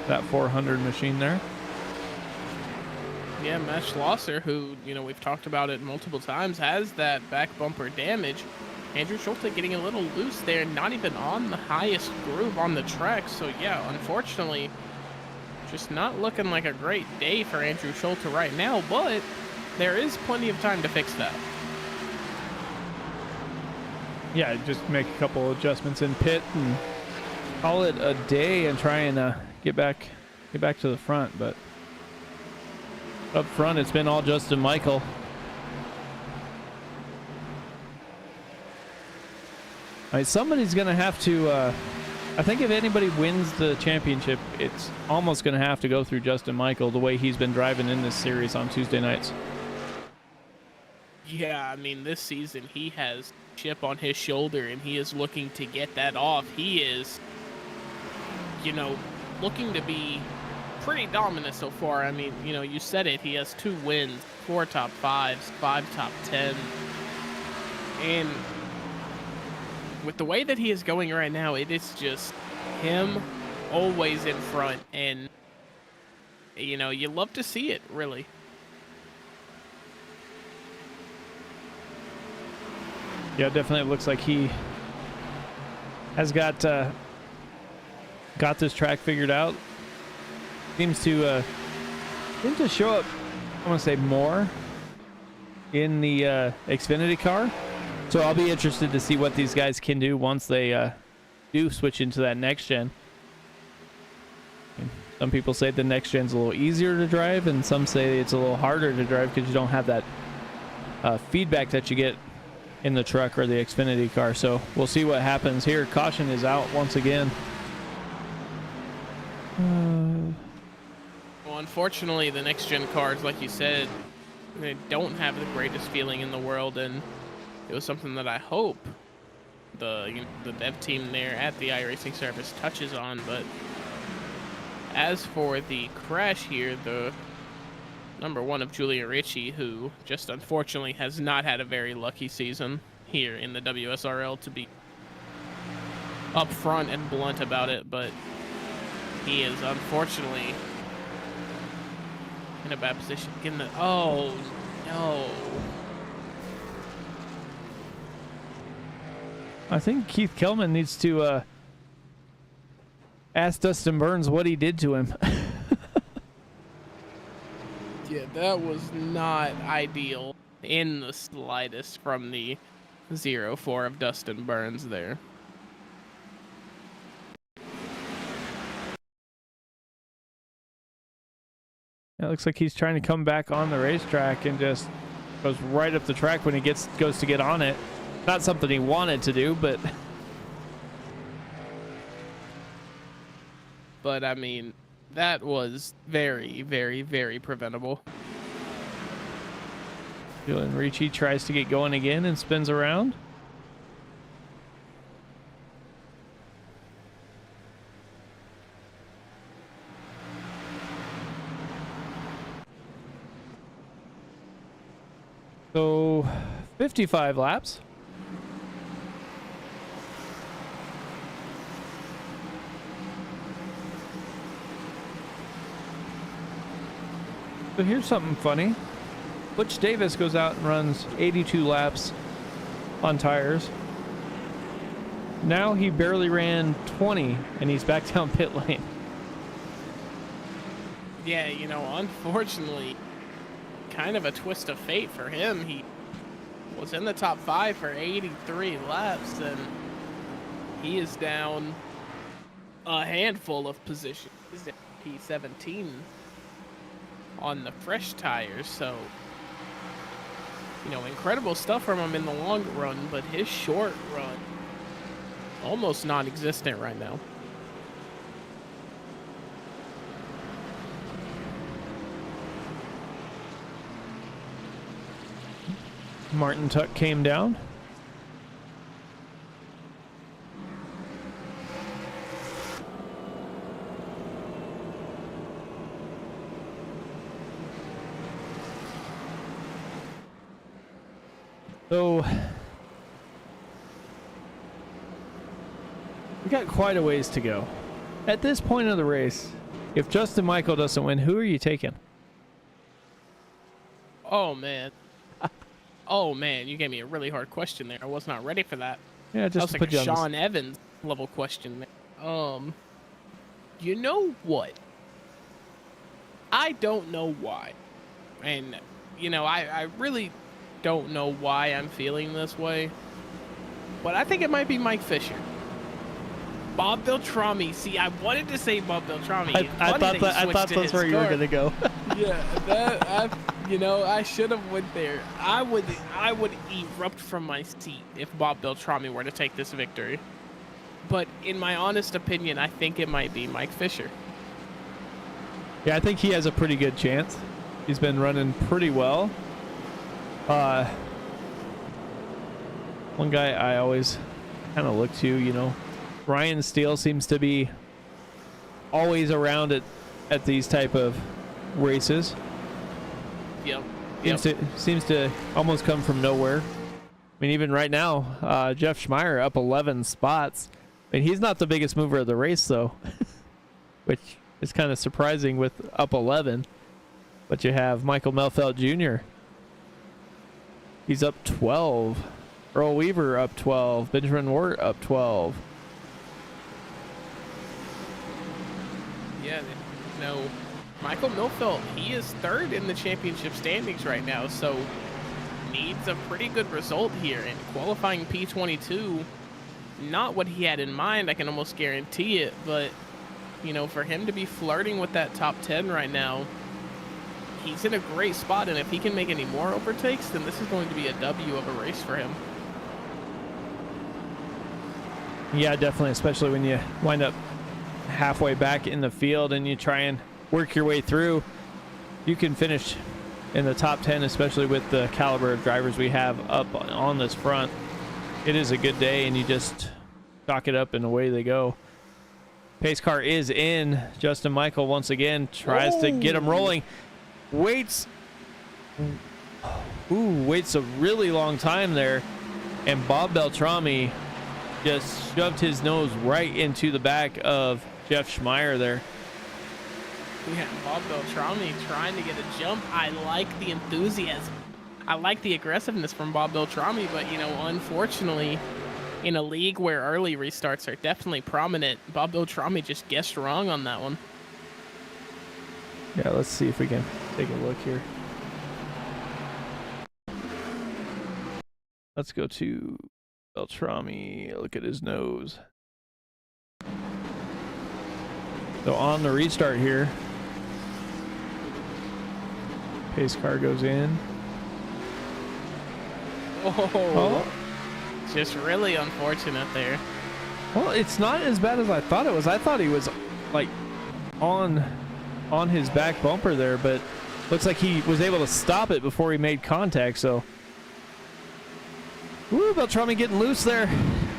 That 400 machine there. Yeah, Matt Schlosser, who, you know, we've talked about it multiple times, has that back bumper damage. Andrew Schulte getting a little loose there, not even on the highest groove on the track. So yeah, unfortunately, just not looking like a great day for Andrew Schulte right now, but there is plenty of time to fix that. Yeah, just make a couple adjustments in pit and call it a day and try and get back to the front. But up front, it's been all Justin Michael. All right, somebody's going to have to, I think if anybody wins the championship, it's almost going to have to go through Justin Michael, the way he's been driving in this series on Tuesday nights. Yeah, I mean, this season he has chip on his shoulder, and he is looking to get that off. He is, you know, looking to be pretty dominant so far. I mean, you know, you said it. He has 2 wins, 4 top 5s, 5 top 10. And with the way that he is going right now, it is just him always in front. And, you know, you love to see it, really. Yeah, definitely looks like he has got this track figured out. Seems to show up, I want to say, more in the Xfinity car. So I'll be interested to see what these guys can do once they do switch into that next gen. Some people say the next gen's a little easier to drive, and some say it's a little harder to drive because you don't have that feedback that you get in the truck or the Xfinity car. So we'll see what happens here. Caution is out once again. Well, unfortunately, the next gen cars, like you said, they don't have the greatest feeling in the world, and it was something that I hope the dev team there at the iRacing service touches on. But as for the crash here, the number 1 of Julia Ritchie, who just unfortunately has not had a very lucky season here in the WSRL, to be upfront and blunt about it, but he is unfortunately in a bad position. Oh no. I think Keith Kellman needs to ask Dustin Burns what he did to him. Yeah, that was not ideal in the slightest from the 04 of Dustin Burns there. It looks like he's trying to come back on the racetrack and just goes right up the track when he goes to get on it. Not something he wanted to do, but I mean, that was very, very, very preventable. Julian Ricci tries to get going again and spins around. So 55 laps. So here's something funny. Butch Davis goes out and runs 82 laps on tires. Now he barely ran 20 and he's back down pit lane. Yeah, you know, unfortunately, kind of a twist of fate for him. He was in the top 5 for 83 laps, and he is down a handful of positions. He's down P17 on the fresh tires, so, you know, incredible stuff from him in the long run, but his short run, almost non-existent right now. Martin Tuck came down. So we got quite a ways to go. At this point of the race, if Justin Michael doesn't win, who are you taking? Oh, man. Oh, man, you gave me a really hard question there. I was not ready for that. Yeah, just that to was like put you a on Sean Evans level question there. You know what? I don't know why. And, you know, I really don't know why I'm feeling this way. But I think it might be Mike Fisher. Bob Beltrami. See, I wanted to say Bob Beltrami. I thought that's where you were gonna go. Yeah, you know, I should have went there. I would erupt from my seat if Bob Beltrami were to take this victory. But in my honest opinion, I think it might be Mike Fisher. Yeah, I think he has a pretty good chance. He's been running pretty well. One guy I always kind of look to, you know, Ryan Steele seems to be always around at these type of races. Yep. Seems to almost come from nowhere. I mean, even right now, Jeff Schmeier up 11 spots. I mean, he's not the biggest mover of the race, though, which is kind of surprising with up 11. But you have Michael Melfeld Jr. He's up 12. Earl Weaver up 12. Benjamin Wart up 12. Yeah, no. Michael Milfelt, he is third in the championship standings right now, so needs a pretty good result here. And qualifying P22, not what he had in mind, I can almost guarantee it, but, you know, for him to be flirting with that top 10 right now, he's in a great spot, and if he can make any more overtakes, then this is going to be a W of a race for him. Yeah, definitely, especially when you wind up halfway back in the field and you try and work your way through. You can finish in the top 10, especially with the caliber of drivers we have up on this front. It is a good day, and you just chalk it up and away they go. Pace car is in. Justin Michael once again tries to get him rolling. Waits a really long time there, and Bob Beltrami just shoved his nose right into the back of Jeff Schmeier there. Yeah, Bob Beltrami trying to get a jump. I like the enthusiasm. I like the aggressiveness from Bob Beltrami, but, you know, unfortunately, in a league where early restarts are definitely prominent, Bob Beltrami just guessed wrong on that one. Yeah, let's see if we can take a look here. Let's go to Beltrami. Look at his nose. So on the restart here, pace car goes in. Oh, just really unfortunate there. Well, it's not as bad as I thought it was. I thought he was like on his back bumper there, but looks like he was able to stop it before he made contact. So, woo, Beltrami getting loose there,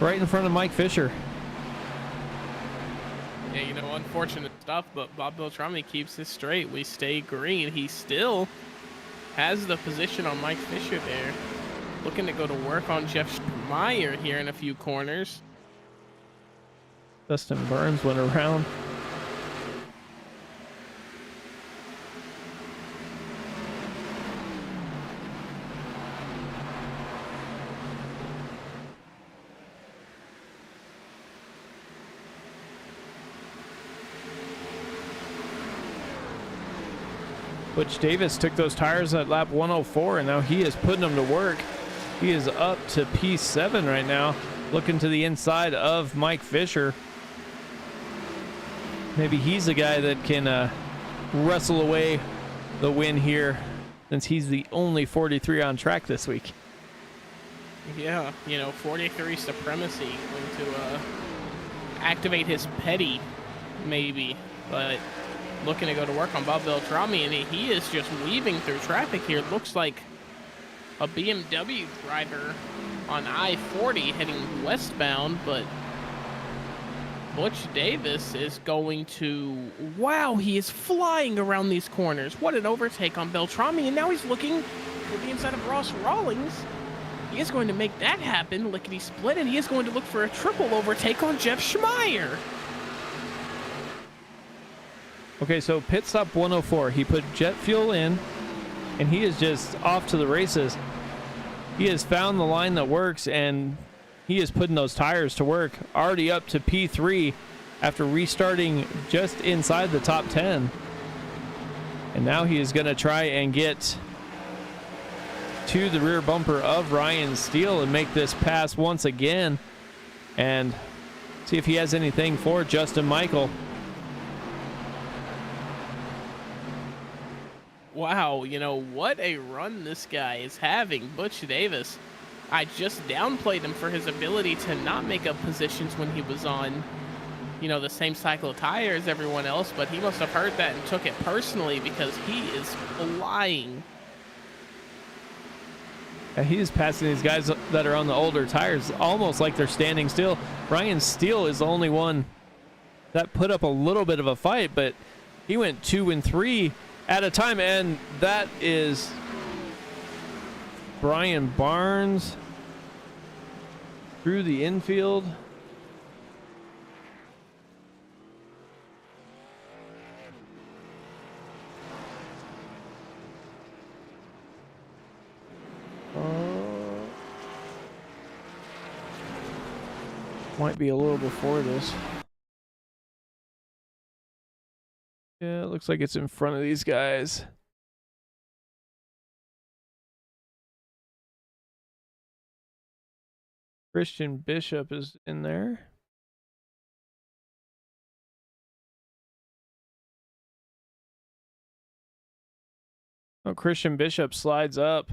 right in front of Mike Fisher. Yeah, you know, unfortunate stuff, but Bob Beltrami keeps it straight. We stay green. He still has the position on Mike Fisher there. Looking to go to work on Jeff Schmeier here in a few corners. Dustin Burns went around. Butch Davis took those tires at lap 104, and now he is putting them to work. He is up to P7 right now, looking to the inside of Mike Fisher. Maybe he's the guy that can wrestle away the win here, since he's the only 43 on track this week. Yeah, you know, 43 supremacy going to activate his petty, maybe, but looking to go to work on Bob Beltrami, and he is just weaving through traffic here. It looks like a BMW driver on I-40 heading westbound, but Butch Davis is going to... Wow, he is flying around these corners. What an overtake on Beltrami, and now he's looking for the inside of Ross Rawlings. He is going to make that happen, lickety split, and he is going to look for a triple overtake on Jeff Schmeier. Okay, so pit stop 104. He put jet fuel in, and he is just off to the races. He has found the line that works, and he is putting those tires to work. Already up to P3 after restarting just inside the top 10. And now he is going to try and get to the rear bumper of Ryan Steele and make this pass once again, and see if he has anything for Justin Michael. Wow, you know, what a run this guy is having. Butch Davis, I just downplayed him for his ability to not make up positions when he was on, you know, the same cycle of tire as everyone else, but he must have heard that and took it personally, because he is flying. And he is passing these guys that are on the older tires almost like they're standing still. Ryan Steele is the only one that put up a little bit of a fight, but he went 2 and 3 at a time, and that is Brian Barnes through the infield. Might be a little before this. Yeah, it looks like it's in front of these guys. Christian Bishop is in there. Oh, Christian Bishop slides up.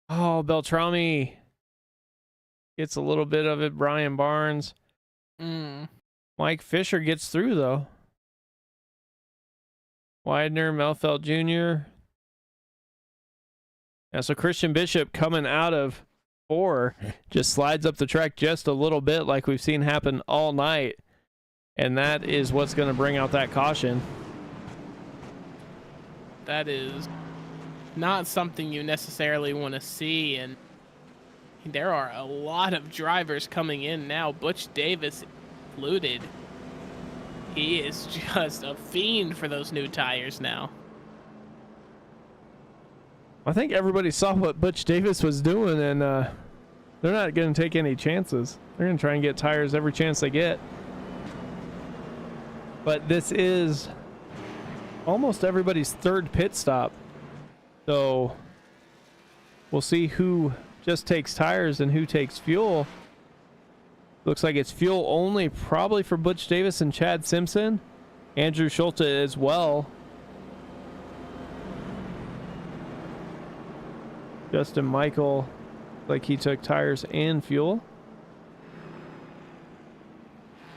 Oh, Beltrami gets a little bit of it. Brian Barnes. Mike Fisher gets through, though. Widener, Melfeld Jr. Yeah, so Christian Bishop coming out of 4 just slides up the track just a little bit like we've seen happen all night. And that is what's going to bring out that caution. That is not something you necessarily want to see, and there are a lot of drivers coming in now, Butch Davis included. He is just a fiend for those new tires now. I think everybody saw what Butch Davis was doing, and they're not going to take any chances. They're going to try and get tires every chance they get. But this is almost everybody's 3rd pit stop. So we'll see who just takes tires and who takes fuel. Looks like it's fuel only, probably for Butch Davis and Chad Simpson. Andrew Schulte as well. Justin Michael, like he took tires and fuel.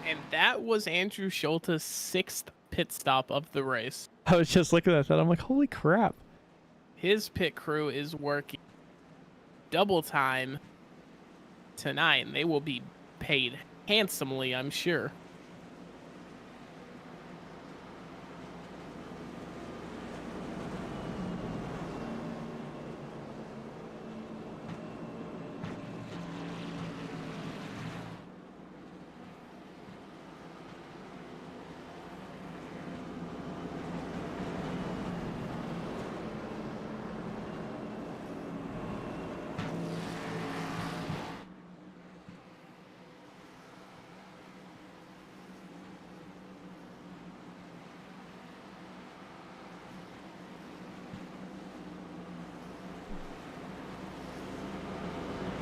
And that was Andrew Schulte's 6th pit stop of the race. I was just looking at that. I'm like, holy crap. His pit crew is working double time tonight, and they will be paid handsomely, I'm sure.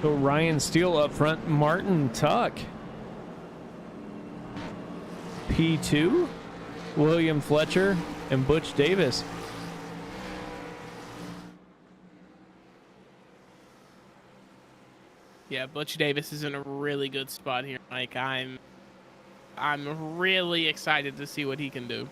So Ryan Steele up front, Martin Tuck. P2, William Fletcher, and Butch Davis. Yeah, Butch Davis is in a really good spot here, Mike. I'm really excited to see what he can do.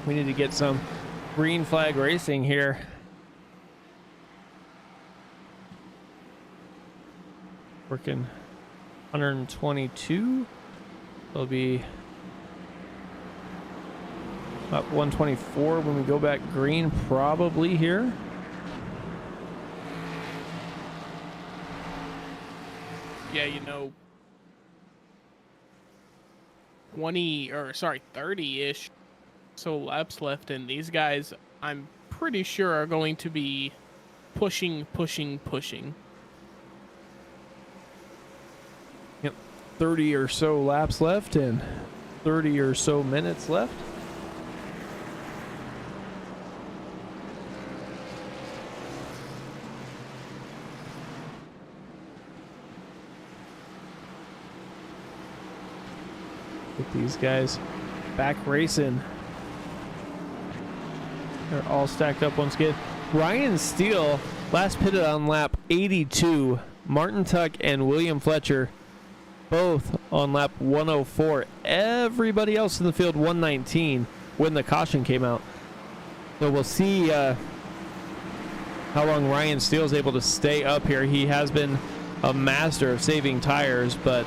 We need to get some green flag racing here. Working 122. It'll be about 124 when we go back green, probably here. Yeah, you know, 30-ish so laps left, and these guys, I'm pretty sure, are going to be pushing. Yep, 30 or so laps left and 30 or so minutes left. Get these guys back racing. They're all stacked up once again. Ryan Steele last pitted on lap 82. Martin Tuck and William Fletcher both on lap 104. Everybody else in the field 119 when the caution came out. So we'll see how long Ryan Steele is able to stay up here. He has been a master of saving tires, but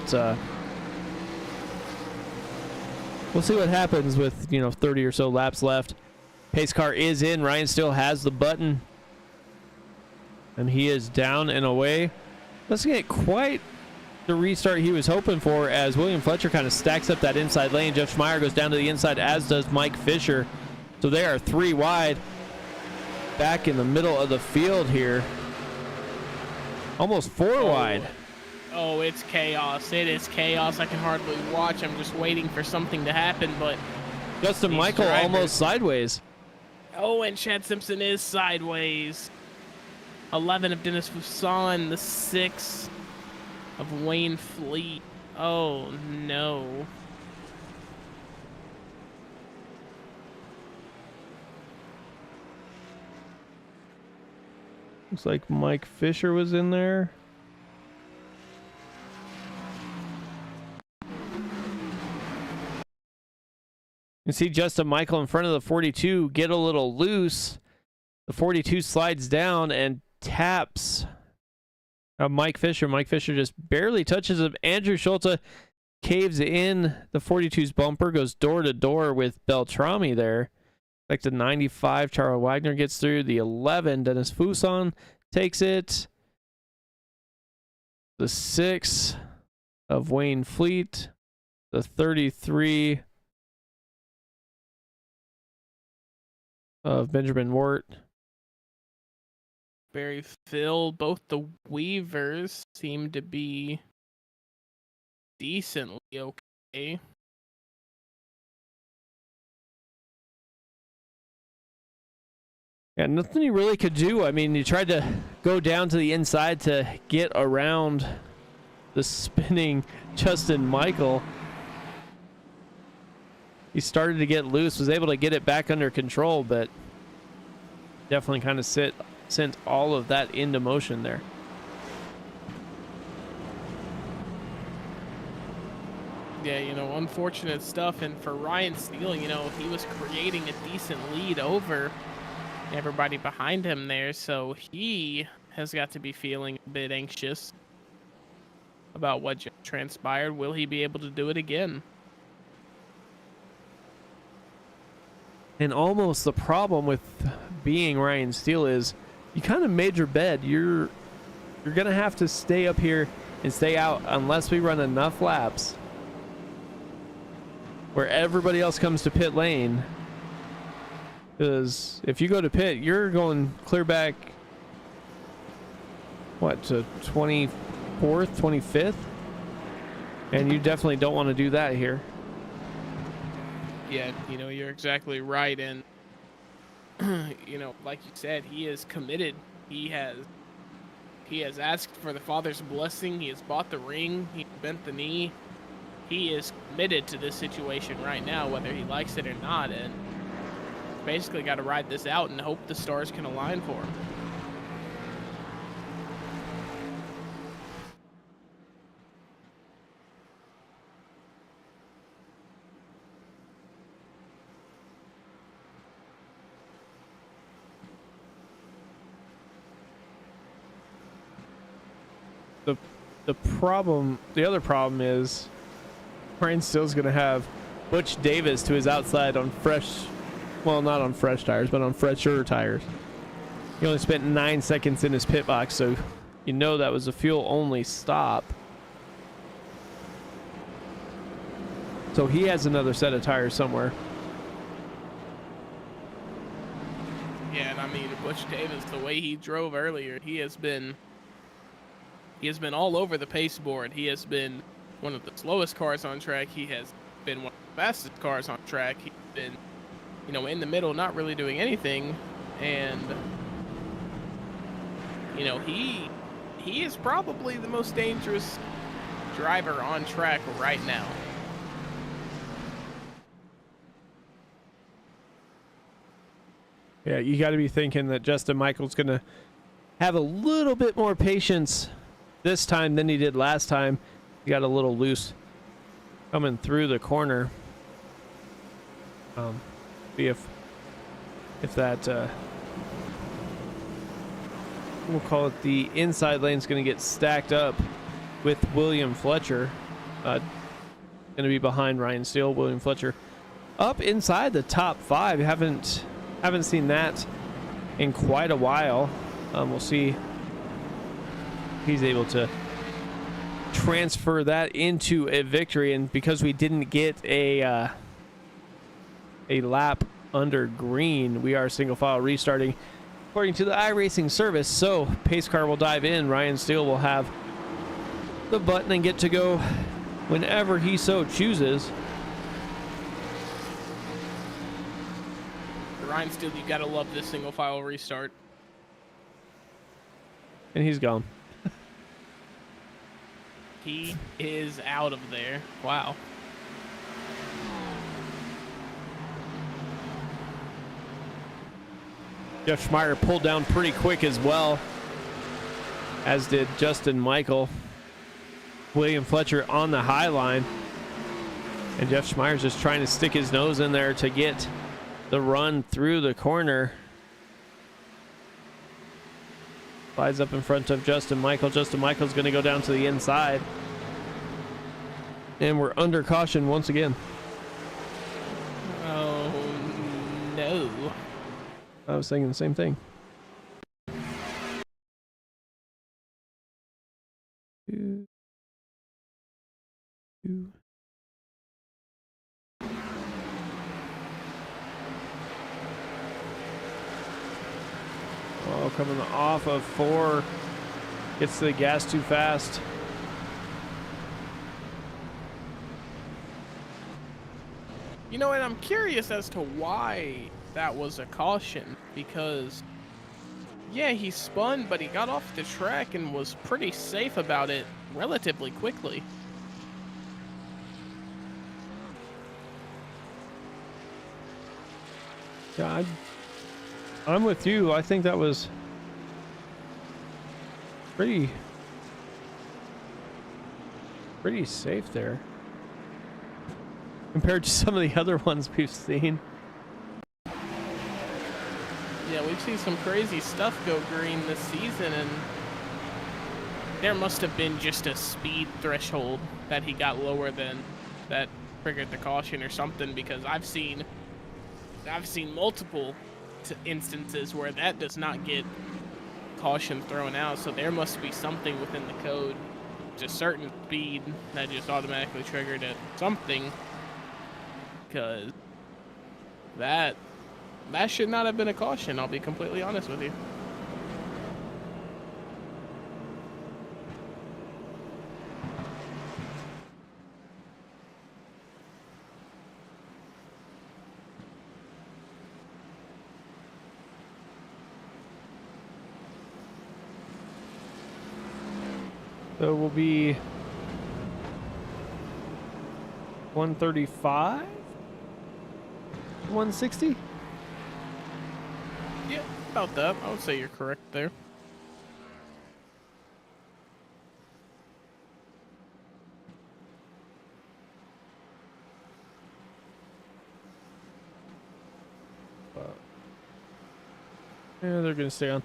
we'll see what happens with, 30 or so laps left. Pace car is in. Ryan still has the button. And he is down and away. Doesn't get quite the restart he was hoping for as William Fletcher kind of stacks up that inside lane. Jeff Schmeier goes down to the inside, as does Mike Fisher. So they are 3 wide. Back in the middle of the field here. Almost 4 wide. Oh, it's chaos. It is chaos. I can hardly watch. I'm just waiting for something to happen, but Justin Michael almost sideways. Oh, and Chad Simpson is sideways. 11 of Dennis Fuson, the 6 of Wayne Fleet. Oh, no. Looks like Mike Fisher was in there. You see Justin Michael in front of the 42 get a little loose. The 42 slides down and taps Mike Fisher. Mike Fisher just barely touches him. Andrew Schulte caves in the 42's bumper, goes door to door with Beltrami there. Like the 95, Charles Wagner gets through. The 11, Dennis Fuson takes it. The 6 of Wayne Fleet. The 33 of Benjamin Wart. Barry Phil, both the Weavers seem to be decently okay. Yeah, nothing you really could do. I mean, you tried to go down to the inside to get around the spinning Justin Michael. He started to get loose, was able to get it back under control, but definitely kind of sent all of that into motion there. Yeah, unfortunate stuff. And for Ryan Steele, he was creating a decent lead over everybody behind him there. So he has got to be feeling a bit anxious about what just transpired. Will he be able to do it again? And almost the problem with being Ryan Steele is you kind of made your bed. You're going to have to stay up here and stay out unless we run enough laps where everybody else comes to pit lane. Because if you go to pit, you're going clear back, to 24th, 25th? And you definitely don't want to do that here. Yeah, you're exactly right. And, like you said, he is committed. He has asked for the Father's blessing. He has bought the ring. He bent the knee. He is committed to this situation right now, whether he likes it or not. And basically got to ride this out and hope the stars can align for him. The other problem is Ryan Steele's going to have Butch Davis to his outside on not on fresh tires, but on fresher tires. He only spent 9 seconds in his pit box, so that was a fuel-only stop. So he has another set of tires somewhere. Yeah, and I mean, Butch Davis, the way he drove earlier, he has been all over the pace board. He has been one of the slowest cars on track. He has been one of the fastest cars on track. He's been, in the middle, not really doing anything. And, he is probably the most dangerous driver on track right now. Yeah, you got to be thinking that Justin Michael's going to have a little bit more patience this time than he did last time. He got a little loose coming through the corner. See if that we'll call it the inside lane's going to get stacked up with William Fletcher. Going to be behind Ryan Steele. William Fletcher up inside the top 5. Haven't seen that in quite a while. We'll see if he's able to transfer that into a victory, and because we didn't get a lap under green, we are single file restarting according to the iRacing service. So pace car will dive in. Ryan Steele will have the button and get to go whenever he so chooses. Ryan Steele, you gotta love this single file restart. And he's gone. He is out of there. Wow. Jeff Schmeier pulled down pretty quick as well, as did Justin Michael. William Fletcher on the high line, and Jeff Schmeier's just trying to stick his nose in there to get the run through the corner. Slides up in front of Justin Michael. Justin Michael's going to go down to the inside. And we're under caution once again. Oh, no. I was thinking the same thing. Two. Oh, coming off of 4. Gets to the gas too fast. You know, and I'm curious as to why that was a caution, because yeah, he spun, but he got off the track and was pretty safe about it relatively quickly. Yeah, I'm with you. I think that was pretty safe there compared to some of the other ones we've seen. Yeah, we've seen some crazy stuff go green this season, and there must have been just a speed threshold that he got lower than that triggered the caution or something, because I've seen multiple instances where that does not get caution thrown out, so there must be something within the code, just certain speed that just automatically triggered it, something, because that should not have been a caution. I'll be completely honest with you. So we'll be 135, 160. Yeah, about that. I would say you're correct there. Yeah, they're going to stay on.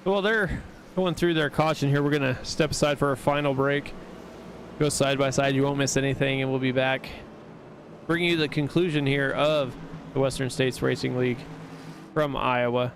Well, they're going through their caution here. We're going to step aside for a final break. Go side by side. You won't miss anything, and we'll be back bringing you the conclusion here of the Western States Racing League from Iowa.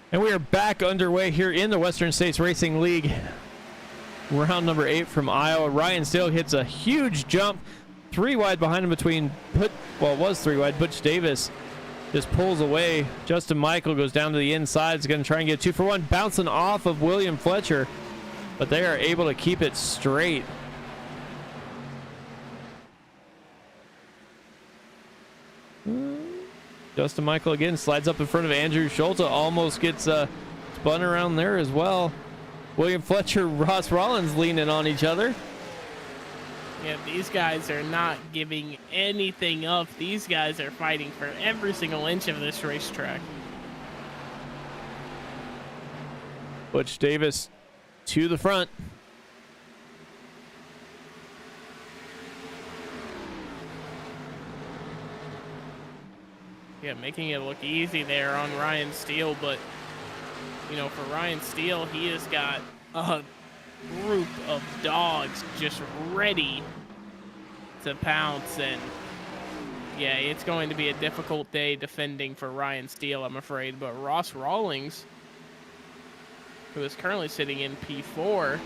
And we are back underway here in the Western States Racing League. Round number 8 from Iowa. Ryan Steele hits a huge jump. 3 wide behind him between, it was 3 wide. Butch Davis just pulls away. Justin Michael goes down to the inside. Is going to try and get 2 for 1. Bouncing off of William Fletcher. But they are able to keep it straight. Justin Michael again slides up in front of Andrew Schulte. Almost gets spun around there as well. William Fletcher, Ross Rollins leaning on each other. Yeah, these guys are not giving anything up. These guys are fighting for every single inch of this racetrack. Butch Davis to the front. Yeah, making it look easy there on Ryan Steele, but, you know, for Ryan Steele, he has got a group of dogs just ready to pounce, and yeah, it's going to be a difficult day defending for Ryan Steele, I'm afraid. But Ross Rawlings, who is currently sitting in P4,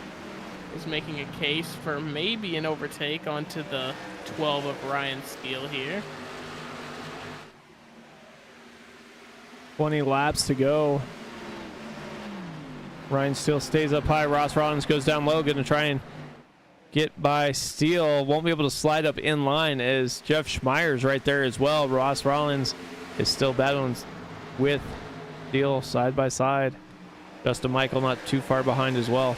is making a case for maybe an overtake onto the 12 of Ryan Steele here. 20 laps to go. Ryan Steele stays up high. Ross Rollins goes down low. Going to try and get by Steele. Won't be able to slide up in line as Jeff Schmeier's right there as well. Ross Rollins is still battling with Steele side by side. Justin Michael not too far behind as well.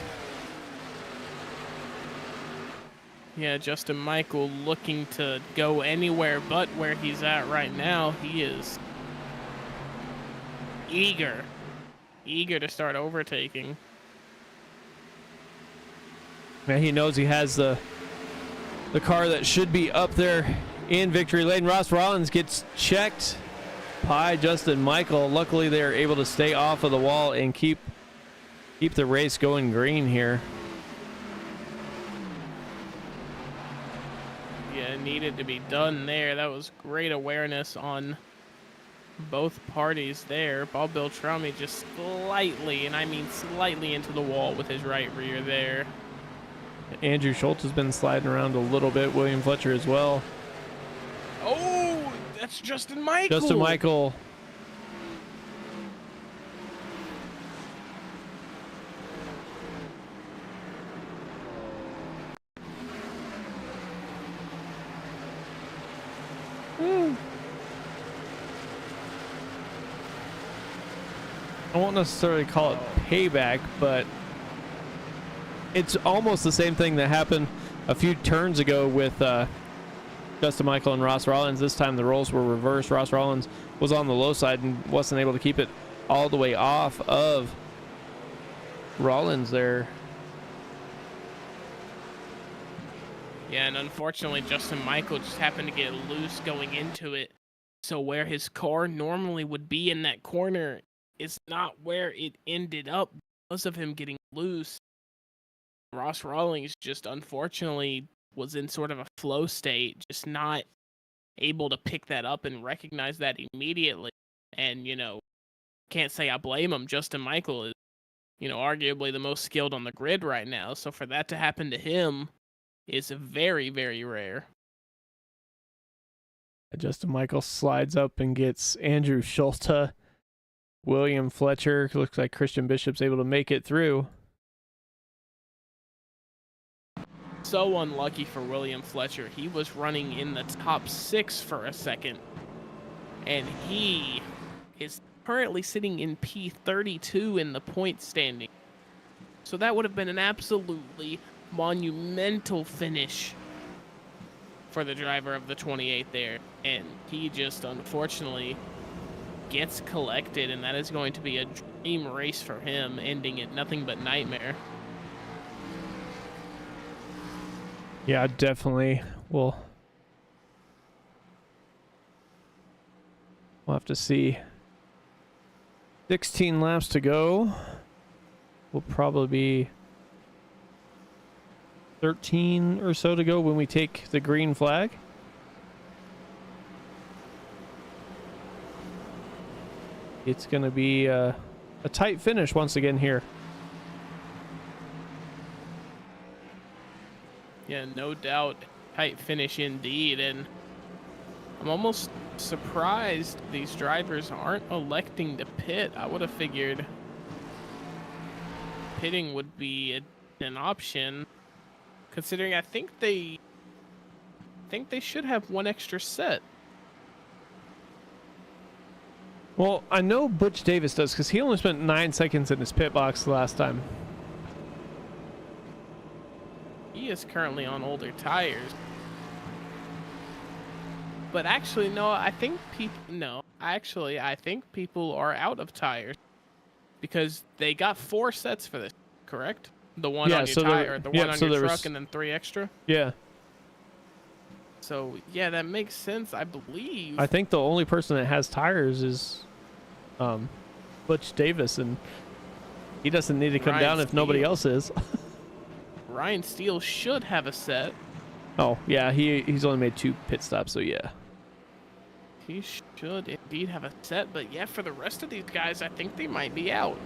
Yeah, Justin Michael looking to go anywhere but where he's at right now. He is eager to start overtaking. Man, he knows he has the car that should be up there in victory lane. Ross Rollins gets checked by Justin Michael. Luckily, they are able to stay off of the wall and keep the race going green here. Yeah, it needed to be done there. That was great awareness on both parties there. Bob Beltrami just slightly, and I mean slightly, into the wall with his right rear there. Andrew Schultz has been sliding around a little bit. William Fletcher as well. Oh, that's Justin Michael. Justin Michael. I won't necessarily call it payback, but it's almost the same thing that happened a few turns ago with Justin Michael and Ross Rollins. This time the roles were reversed. Ross Rollins was on the low side and wasn't able to keep it all the way off of Rollins there. Yeah, and unfortunately Justin Michael just happened to get loose going into it. So where his car normally would be in that corner is not where it ended up because of him getting loose. Ross Rawlings just unfortunately was in sort of a flow state, just not able to pick that up and recognize that immediately. And, you know, can't say I blame him. Justin Michael is, you know, arguably the most skilled on the grid right now. So for that to happen to him is very, very rare. Justin Michael slides up and gets Andrew Schulte. William Fletcher, looks like Christian Bishop's able to make it through. So unlucky for William Fletcher. He was running in the top 6 for a second, and he is currently sitting in P32 in the point standing. So that would have been an absolutely monumental finish for the driver of the 28 there, and he just unfortunately gets collected, and that is going to be a dream race for him, ending it nothing but nightmare. Yeah, definitely. We'll have to see. 16 laps to go. Will probably be 13 or so to go when we take the green flag. It's going to be a tight finish once again here. Yeah, no doubt. Tight finish indeed. And I'm almost surprised these drivers aren't electing to pit. I would have figured pitting would be an option, considering I think they should have one extra set. Well, I know Butch Davis does because he only spent 9 seconds in his pit box the last time. He is currently on older tires. But actually, no, I think people are out of tires because they got 4 sets for this, correct? The one on your tire, the one on your truck, and then 3 extra? Yeah. So, yeah, that makes sense, I believe. I think the only person that has tires is Butch Davis, and he doesn't need to come down if nobody else is. Ryan Steele should have a set. Oh, yeah, he's only made 2 pit stops, so yeah. He should indeed have a set, but yeah, for the rest of these guys, I think they might be out.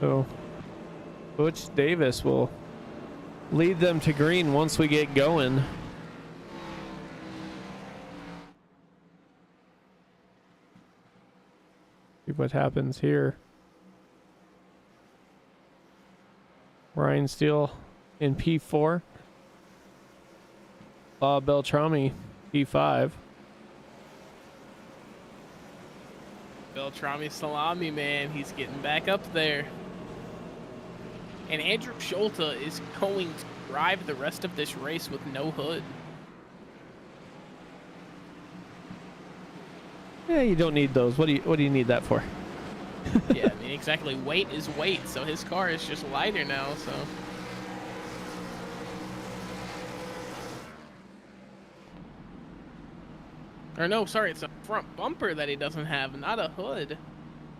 So Butch Davis will lead them to green once we get going. See what happens here. Ryan Steele in P4. Bob Beltrami P5. Beltrami Salami, man, he's getting back up there. And Andrew Schulte is going to drive the rest of this race with no hood. Yeah, you don't need those. What do you need that for? Yeah, I mean, exactly. Weight is weight, so his car is just lighter now, so. Or no, sorry, it's a front bumper that he doesn't have, not a hood.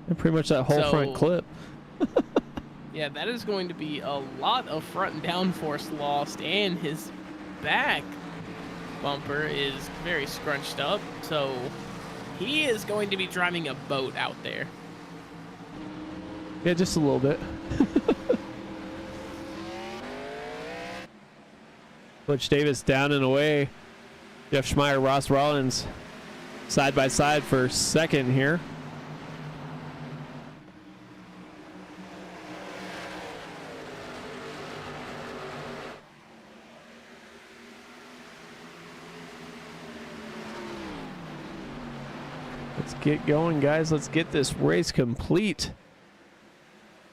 And pretty much that whole front clip. Yeah, that is going to be a lot of front and downforce lost, and his back bumper is very scrunched up, so he is going to be driving a boat out there. Yeah, just a little bit. Butch Davis down and away. Jeff Schmeier, Ross Rollins side by side for second here. Let's get going, guys. Let's get this race complete.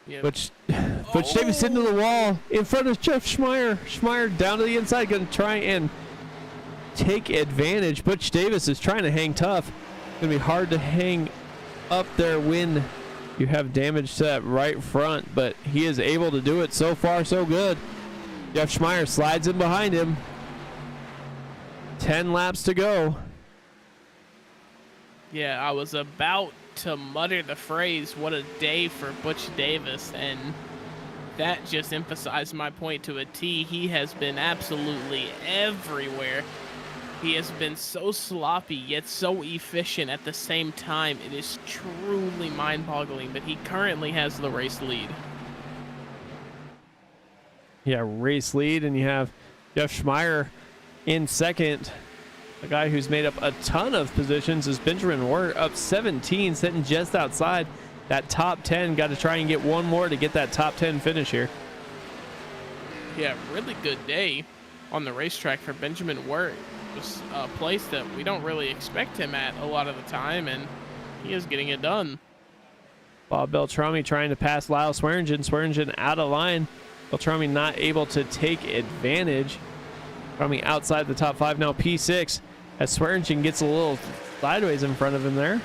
Yep. Butch Davis into the wall in front of Jeff Schmeier. Schmeier down to the inside, going to try and take advantage. Butch Davis is trying to hang tough. It's going to be hard to hang up there when you have damage to that right front, but he is able to do it. So far, so good. Jeff Schmeier slides in behind him. 10 laps to go. Yeah, I was about to mutter the phrase, what a day for Butch Davis, and that just emphasized my point to a T. He has been absolutely everywhere. He has been so sloppy, yet so efficient at the same time. It is truly mind-boggling, but he currently has the race lead. Yeah, race lead, and you have Jeff Schmeier in second. A guy who's made up a ton of positions is Benjamin Wirt, up 17, sitting just outside that top 10. Got to try and get one more to get that top 10 finish here. Yeah, really good day on the racetrack for Benjamin Wirt. It was a place that we don't really expect him at a lot of the time, and he is getting it done. Bob Beltrami trying to pass Lyle Swearingen. Swearingen out of line. Beltrami not able to take advantage. Beltrami outside the top 5 now, P6. As Swearingen gets a little sideways in front of him there.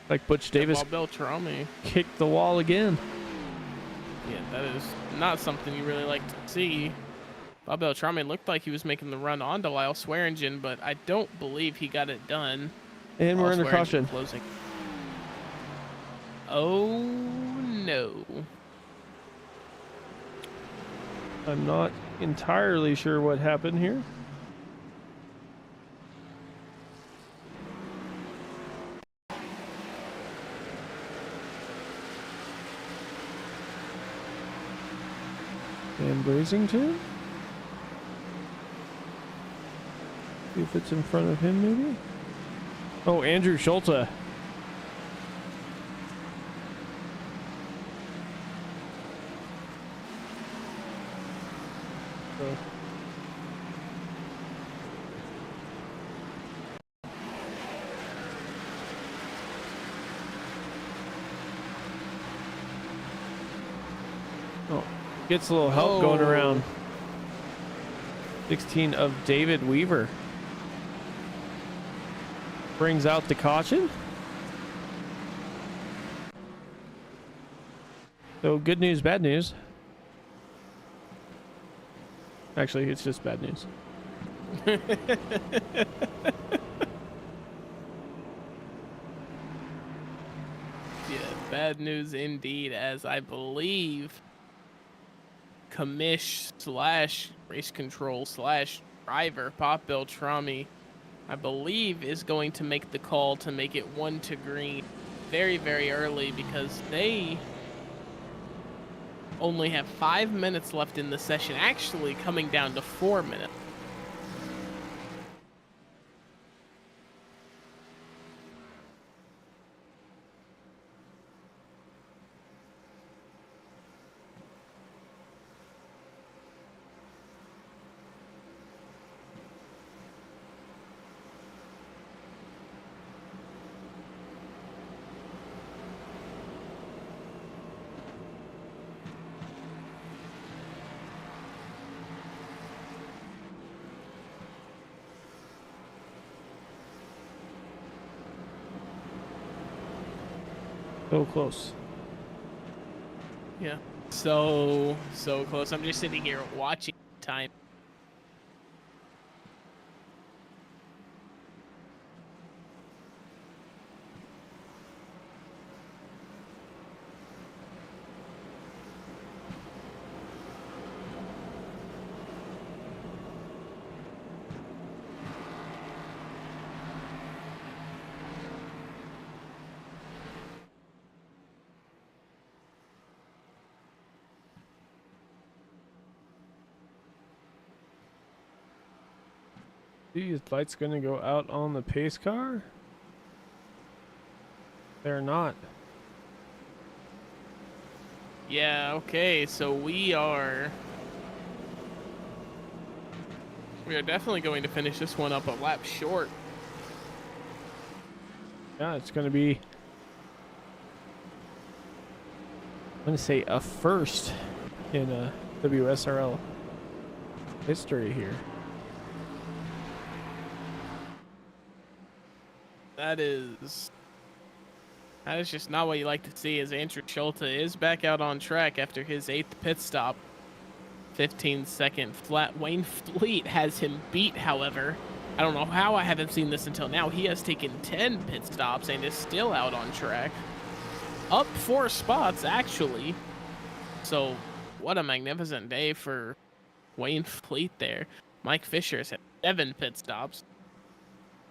Like Butch Davis Beltrami kicked the wall again. Yeah, that is not something you really like to see. Bob Beltrami looked like he was making the run onto Lyle Swearingen, but I don't believe he got it done. And we're Lyle under Swearingen caution. closing. Oh no. I'm not entirely sure what happened here. And Brazington? See if it's in front of him, maybe? Oh, Andrew Schulte. So. Oh, gets a little help going around. 16 of David Weaver. Brings out the caution. So good news, bad news. Actually, it's just bad news. Yeah, bad news indeed, as I believe commish / race control / driver Bob Beltrami, I believe, is going to make the call to make it 1 to green very, very early, because they only have 5 minutes left in the session, actually coming down to 4 minutes. So close. Yeah, so close. I'm just sitting here watching time. These lights gonna go out on the pace car? They're not. Yeah, okay, so we are definitely going to finish this one up a lap short. Yeah, it's gonna be, I'm gonna say, a first in WSRL history here. That is just not what you like to see, as Andrew Schulte is back out on track after his 8th pit stop. 15-second flat. Wayne Fleet has him beat, however. I don't know how I haven't seen this until now. He has taken 10 pit stops and is still out on track. Up 4 spots, actually. So, what a magnificent day for Wayne Fleet there. Mike Fisher has had 7 pit stops.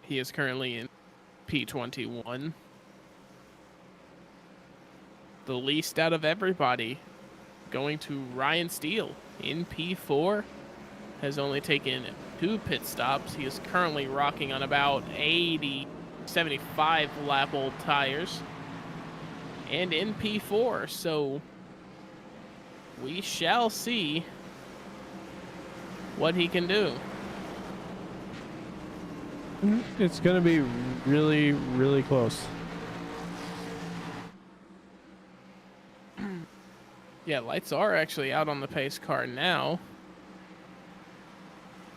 He is currently in P21. The least out of everybody going to Ryan Steele in P4. Has only taken 2 pit stops. He is currently rocking on about 75 lap old tires. And in P4, so we shall see what he can do. It's gonna be really, really close. Yeah, lights are actually out on the pace car now.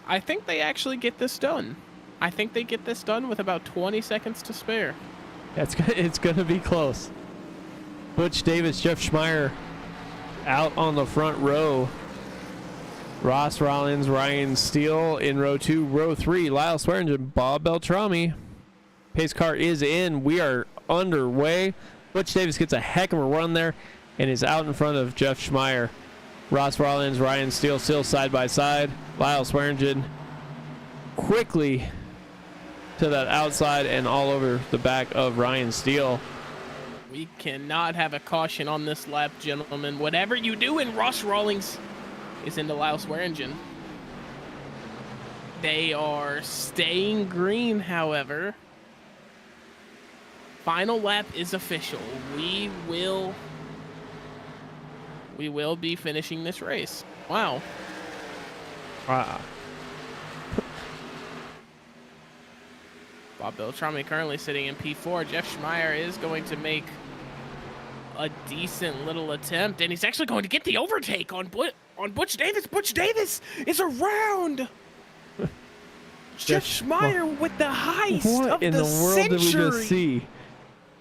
I think they actually get this done. I think they get this done with about 20 seconds to spare. Yeah, it's gonna be close. Butch Davis, Jeff Schmeier out on the front row. Ross Rollins, Ryan Steele in row 2. Row 3, Lyle Swearingen, Bob Beltrami. Pace car is in. We are underway. Butch Davis gets a heck of a run there and is out in front of Jeff Schmeier. Ross Rollins, Ryan Steele still side by side. Lyle Swearingen quickly to that outside and all over the back of Ryan Steele. We cannot have a caution on this lap, gentlemen. Whatever you do, and Ross Rawlings is into Lyle Swearingen. They are staying green, however. Final lap is official. We will be finishing this race. Wow. Wow. Bob Beltrami currently sitting in P4. Jeff Schmeier is going to make a decent little attempt, and he's actually going to get the overtake on Butch Davis. Butch Davis is around. Jeff Schmeier with the heist What of in the the world century. did we just see?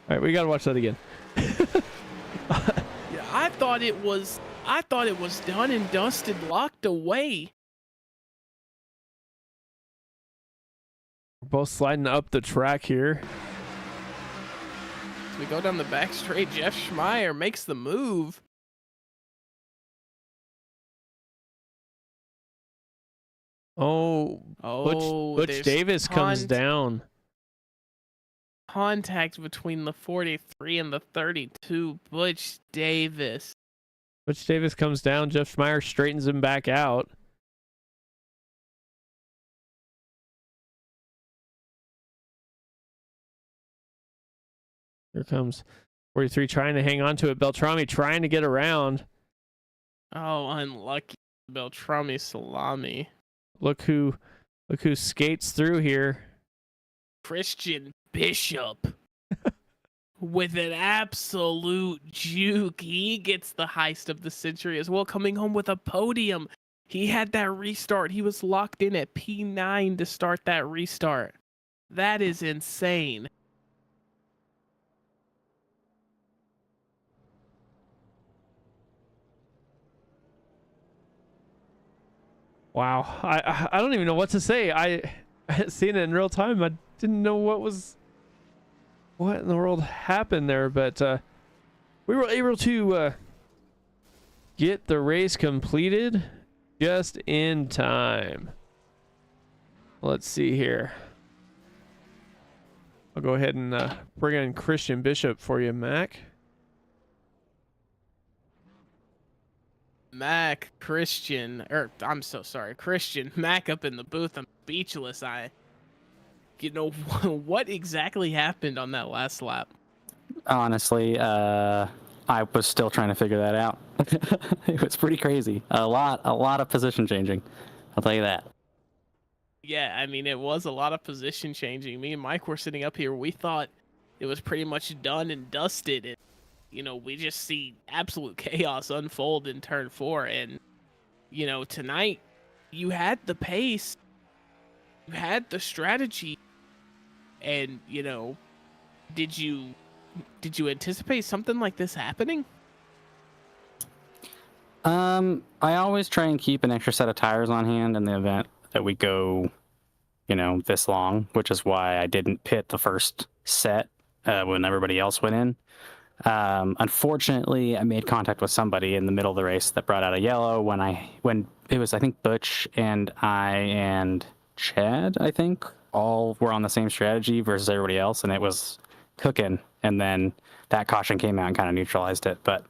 All right, we got to watch that again. Yeah, I thought it was done and dusted, locked away. We're both sliding up the track here. As we go down the back straight, Jeff Schmeier makes the move. Oh, Butch there's Davis comes down. Contact between the 43 and the 32. Butch Davis. Butch Davis comes down. Jeff Schmeier straightens him back out. Here comes 43 trying to hang on to it. Beltrami trying to get around. Oh, unlucky. Beltrami salami. Look who skates through here. Christian Bishop. With an absolute juke. He gets the heist of the century as well, coming home with a podium. He had that restart. He was locked in at P9 to start that restart. That is insane. Wow, I don't even know what to say. I had seen it in real time. I didn't know what in the world happened there, but we were able to get the race completed just in time. Let's see here. I'll go ahead and bring in Christian Bishop for you, Mac. Christian Mac up in the booth. I'm speechless. What exactly happened on that last lap? Honestly, I was still trying to figure that out. It was pretty crazy. A lot of position changing. I'll tell you that. Yeah, I mean, it was a lot of position changing. Me and Mike were sitting up here. We thought it was pretty much done and dusted. And, we just see absolute chaos unfold in turn 4. And, tonight you had the pace, you had the strategy, and, did you anticipate something like this happening? I always try and keep an extra set of tires on hand in the event that we go, this long, which is why I didn't pit the first set when everybody else went in. Unfortunately, I made contact with somebody in the middle of the race that brought out a yellow when it was, I think, Butch and I and Chad, I think, all were on the same strategy versus everybody else, and it was cooking. And then that caution came out and kind of neutralized it. But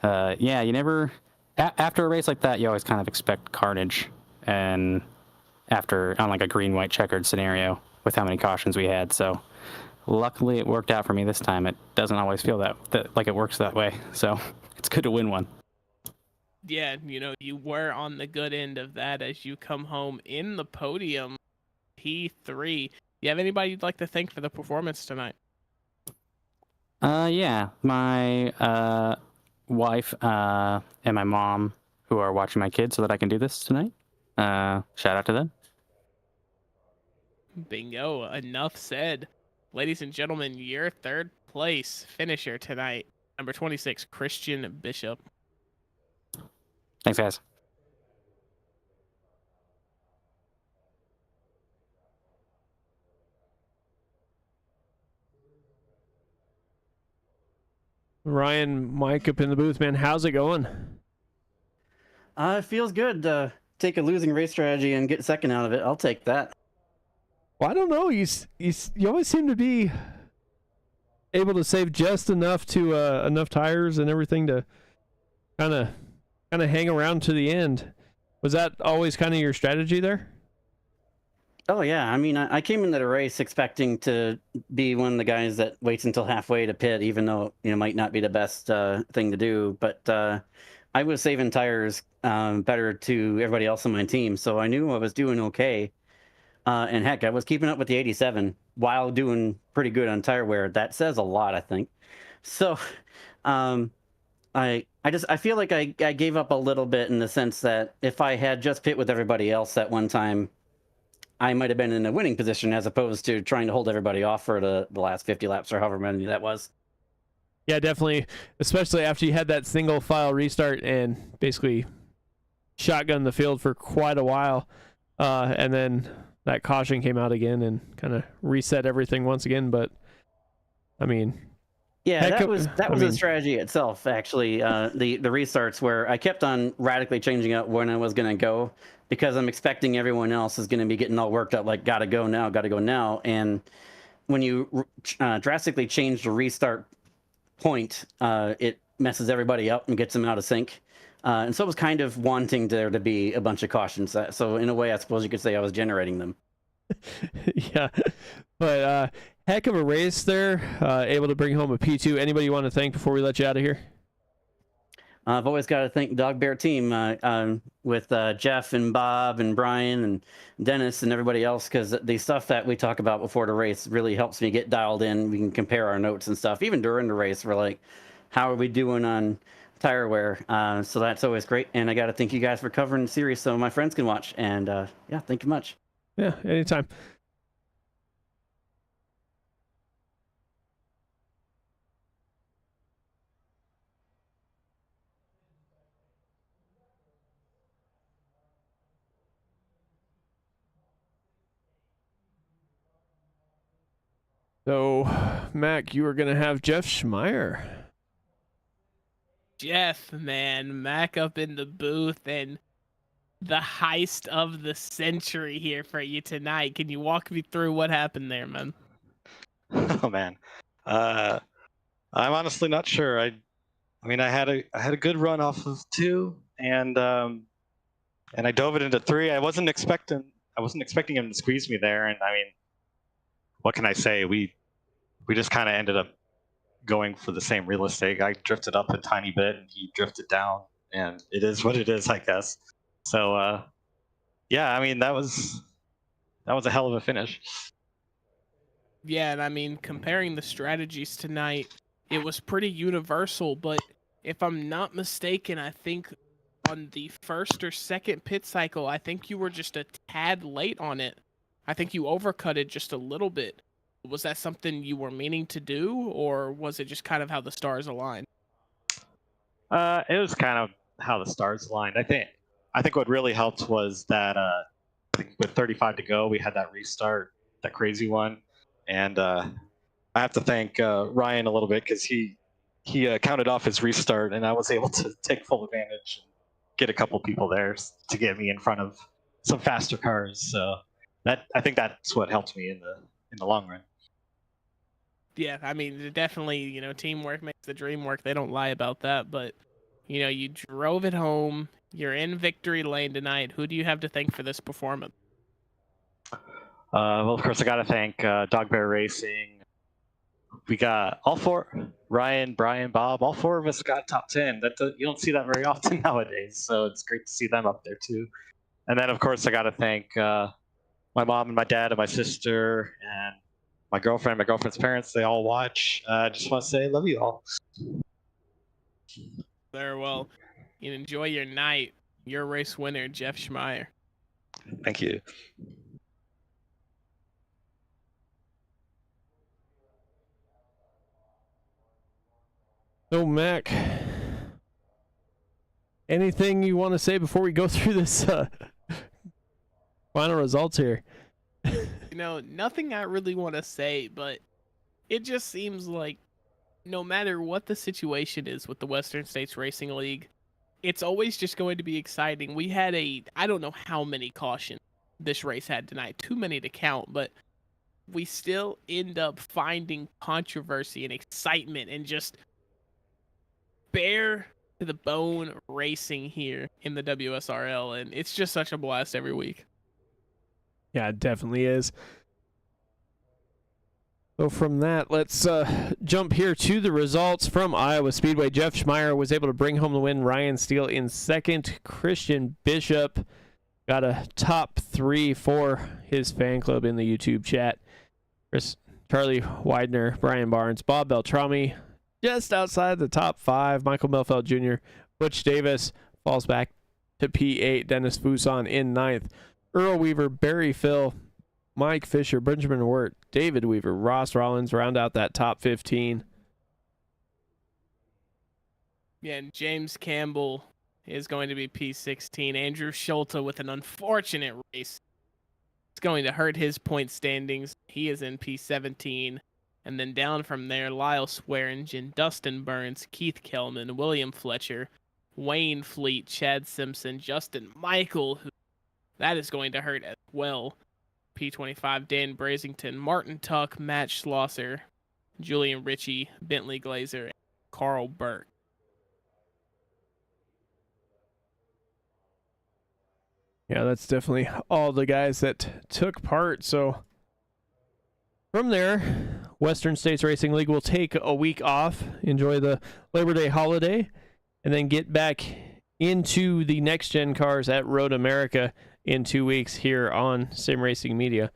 yeah, you never after a race like that, you always kind of expect carnage. And on like a green-white checkered scenario with how many cautions we had, so. Luckily, it worked out for me this time. It doesn't always feel that like it works that way. So it's good to win one. Yeah, you were on the good end of that as you come home in the podium, P3. You have anybody you'd like to thank for the performance tonight? Yeah, my wife and my mom who are watching my kids so that I can do this tonight. Shout out to them. Bingo. Enough said. Ladies and gentlemen, your third place finisher tonight, number 26, Christian Bishop. Thanks, guys. Ryan, Mike up in the booth, man. How's it going? It feels good to take a losing race strategy and get second out of it. I'll take that. Well, I don't know. You always seem to be able to save just enough to enough tires and everything to kind of hang around to the end. Was that always kind of your strategy there? Oh yeah, I mean, I came into the race expecting to be one of the guys that waits until halfway to pit, even though might not be the best thing to do. But I was saving tires better to everybody else on my team, so I knew I was doing okay. And heck, I was keeping up with the 87 while doing pretty good on tire wear. That says a lot, I think. So I feel like I gave up a little bit in the sense that if I had just pit with everybody else at one time, I might have been in a winning position as opposed to trying to hold everybody off for the last 50 laps or however many that was. Yeah, definitely. Especially after you had that single file restart and basically shotgun the field for quite a while. And then that caution came out again and kind of reset everything once again. But I mean, yeah, that was a strategy itself, actually. The restarts where I kept on radically changing up when I was going to go because I'm expecting everyone else is going to be getting all worked up, like gotta go now. And when you drastically change the restart point, it messes everybody up and gets them out of sync. And so it was kind of wanting there to be a bunch of cautions. So in a way, I suppose you could say I was generating them. Yeah, but heck of a race there. Able to bring home a P2. Anybody you want to thank before we let you out of here? I've always got to thank Dog Bear Team with Jeff and Bob and Brian and Dennis and everybody else, because the stuff that we talk about before the race really helps me get dialed in. We can compare our notes and stuff. Even during the race, we're like, how are we doing on tire wear? So that's always great. And I got to thank you guys for covering the series so my friends can watch. And yeah, thank you much. Yeah, anytime. So, Mac, you are going to have Jeff Schmeier. Jeff, man, Mac up in the booth and the heist of the century here for you tonight. Can you walk me through what happened there, man? Oh man, I'm honestly not sure. I mean, I had a good run off of 2, and I dove it into 3. I wasn't expecting him to squeeze me there, and I mean, what can I say? We just kind of ended up going for the same real estate. I drifted up a tiny bit, and he drifted down, and it is what it is, I guess. So yeah, I mean, that was a hell of a finish. Yeah, and I mean, comparing the strategies tonight, it was pretty universal, but if I'm not mistaken, I think on the first or second pit cycle, I think you were just a tad late on it. I think you overcutted just a little bit. Was that something you were meaning to do, or was it just kind of how the stars aligned? It was kind of how the stars aligned. I think what really helped was that I think with 35 to go, we had that restart, that crazy one, and I have to thank Ryan a little bit because he counted off his restart, and I was able to take full advantage and get a couple people there to get me in front of some faster cars. So I think that's what helped me in the long run. Yeah, I mean, definitely, teamwork makes the dream work. They don't lie about that, but, you drove it home. You're in victory lane tonight. Who do you have to thank for this performance? Well, of course, I got to thank Dog Bear Racing. We got all 4, Ryan, Brian, Bob, all 4 of us got top 10. You don't see that very often nowadays, so it's great to see them up there too. And then, of course, I got to thank my mom and my dad and my sister and my girlfriend's parents. They all watch. I just want to say, love you all. Very well. You enjoy your night. Your race winner, Jeff Schmeier. Thank you. So, Mac, anything you want to say before we go through this final results here? Nothing I really want to say, but it just seems like no matter what the situation is with the Western States Racing League, it's always just going to be exciting. We had I don't know how many cautions this race had tonight, too many to count, but we still end up finding controversy and excitement and just bare to the bone racing here in the WSRL, and it's just such a blast every week. Yeah, it definitely is. So from that, let's jump here to the results from Iowa Speedway. Jeff Schmeier was able to bring home the win. Ryan Steele in second. Christian Bishop got a top 3 for his fan club in the YouTube chat. Charlie Widener, Brian Barnes, Bob Beltrami just outside the top 5. Michael Melfeld Jr., Butch Davis falls back to P8. Dennis Fuson in 9th. Earl Weaver, Barry Phil, Mike Fisher, Benjamin Wirt, David Weaver, Ross Rollins round out that top 15. Yeah, and James Campbell is going to be P16. Andrew Schulte with an unfortunate race. It's going to hurt his point standings. He is in P17. And then down from there, Lyle Swearingen, Dustin Burns, Keith Kellman, William Fletcher, Wayne Fleet, Chad Simpson, Justin Michael, that is going to hurt as well. P25, Dan Brazington, Martin Tuck, Matt Schlosser, Julian Ritchie, Bentley Glazer, and Carl Burke. Yeah, that's definitely all the guys that took part. So from there, Western States Racing League will take a week off, enjoy the Labor Day holiday, and then get back into the next gen cars at Road America in 2 weeks here on Sim Racing Media.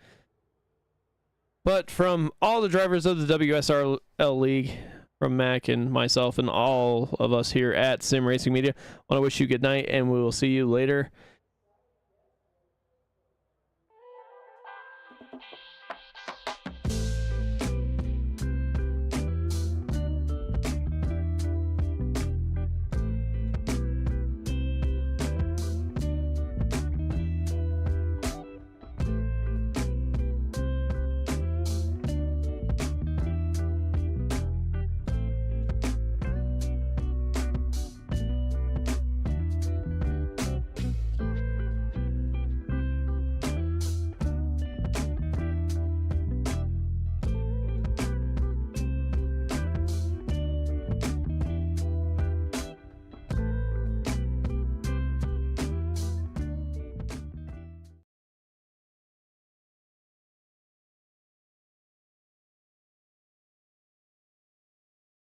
But from all the drivers of the WSRL League, from Mac and myself and all of us here at Sim Racing Media, I want to wish you good night, and we will see you later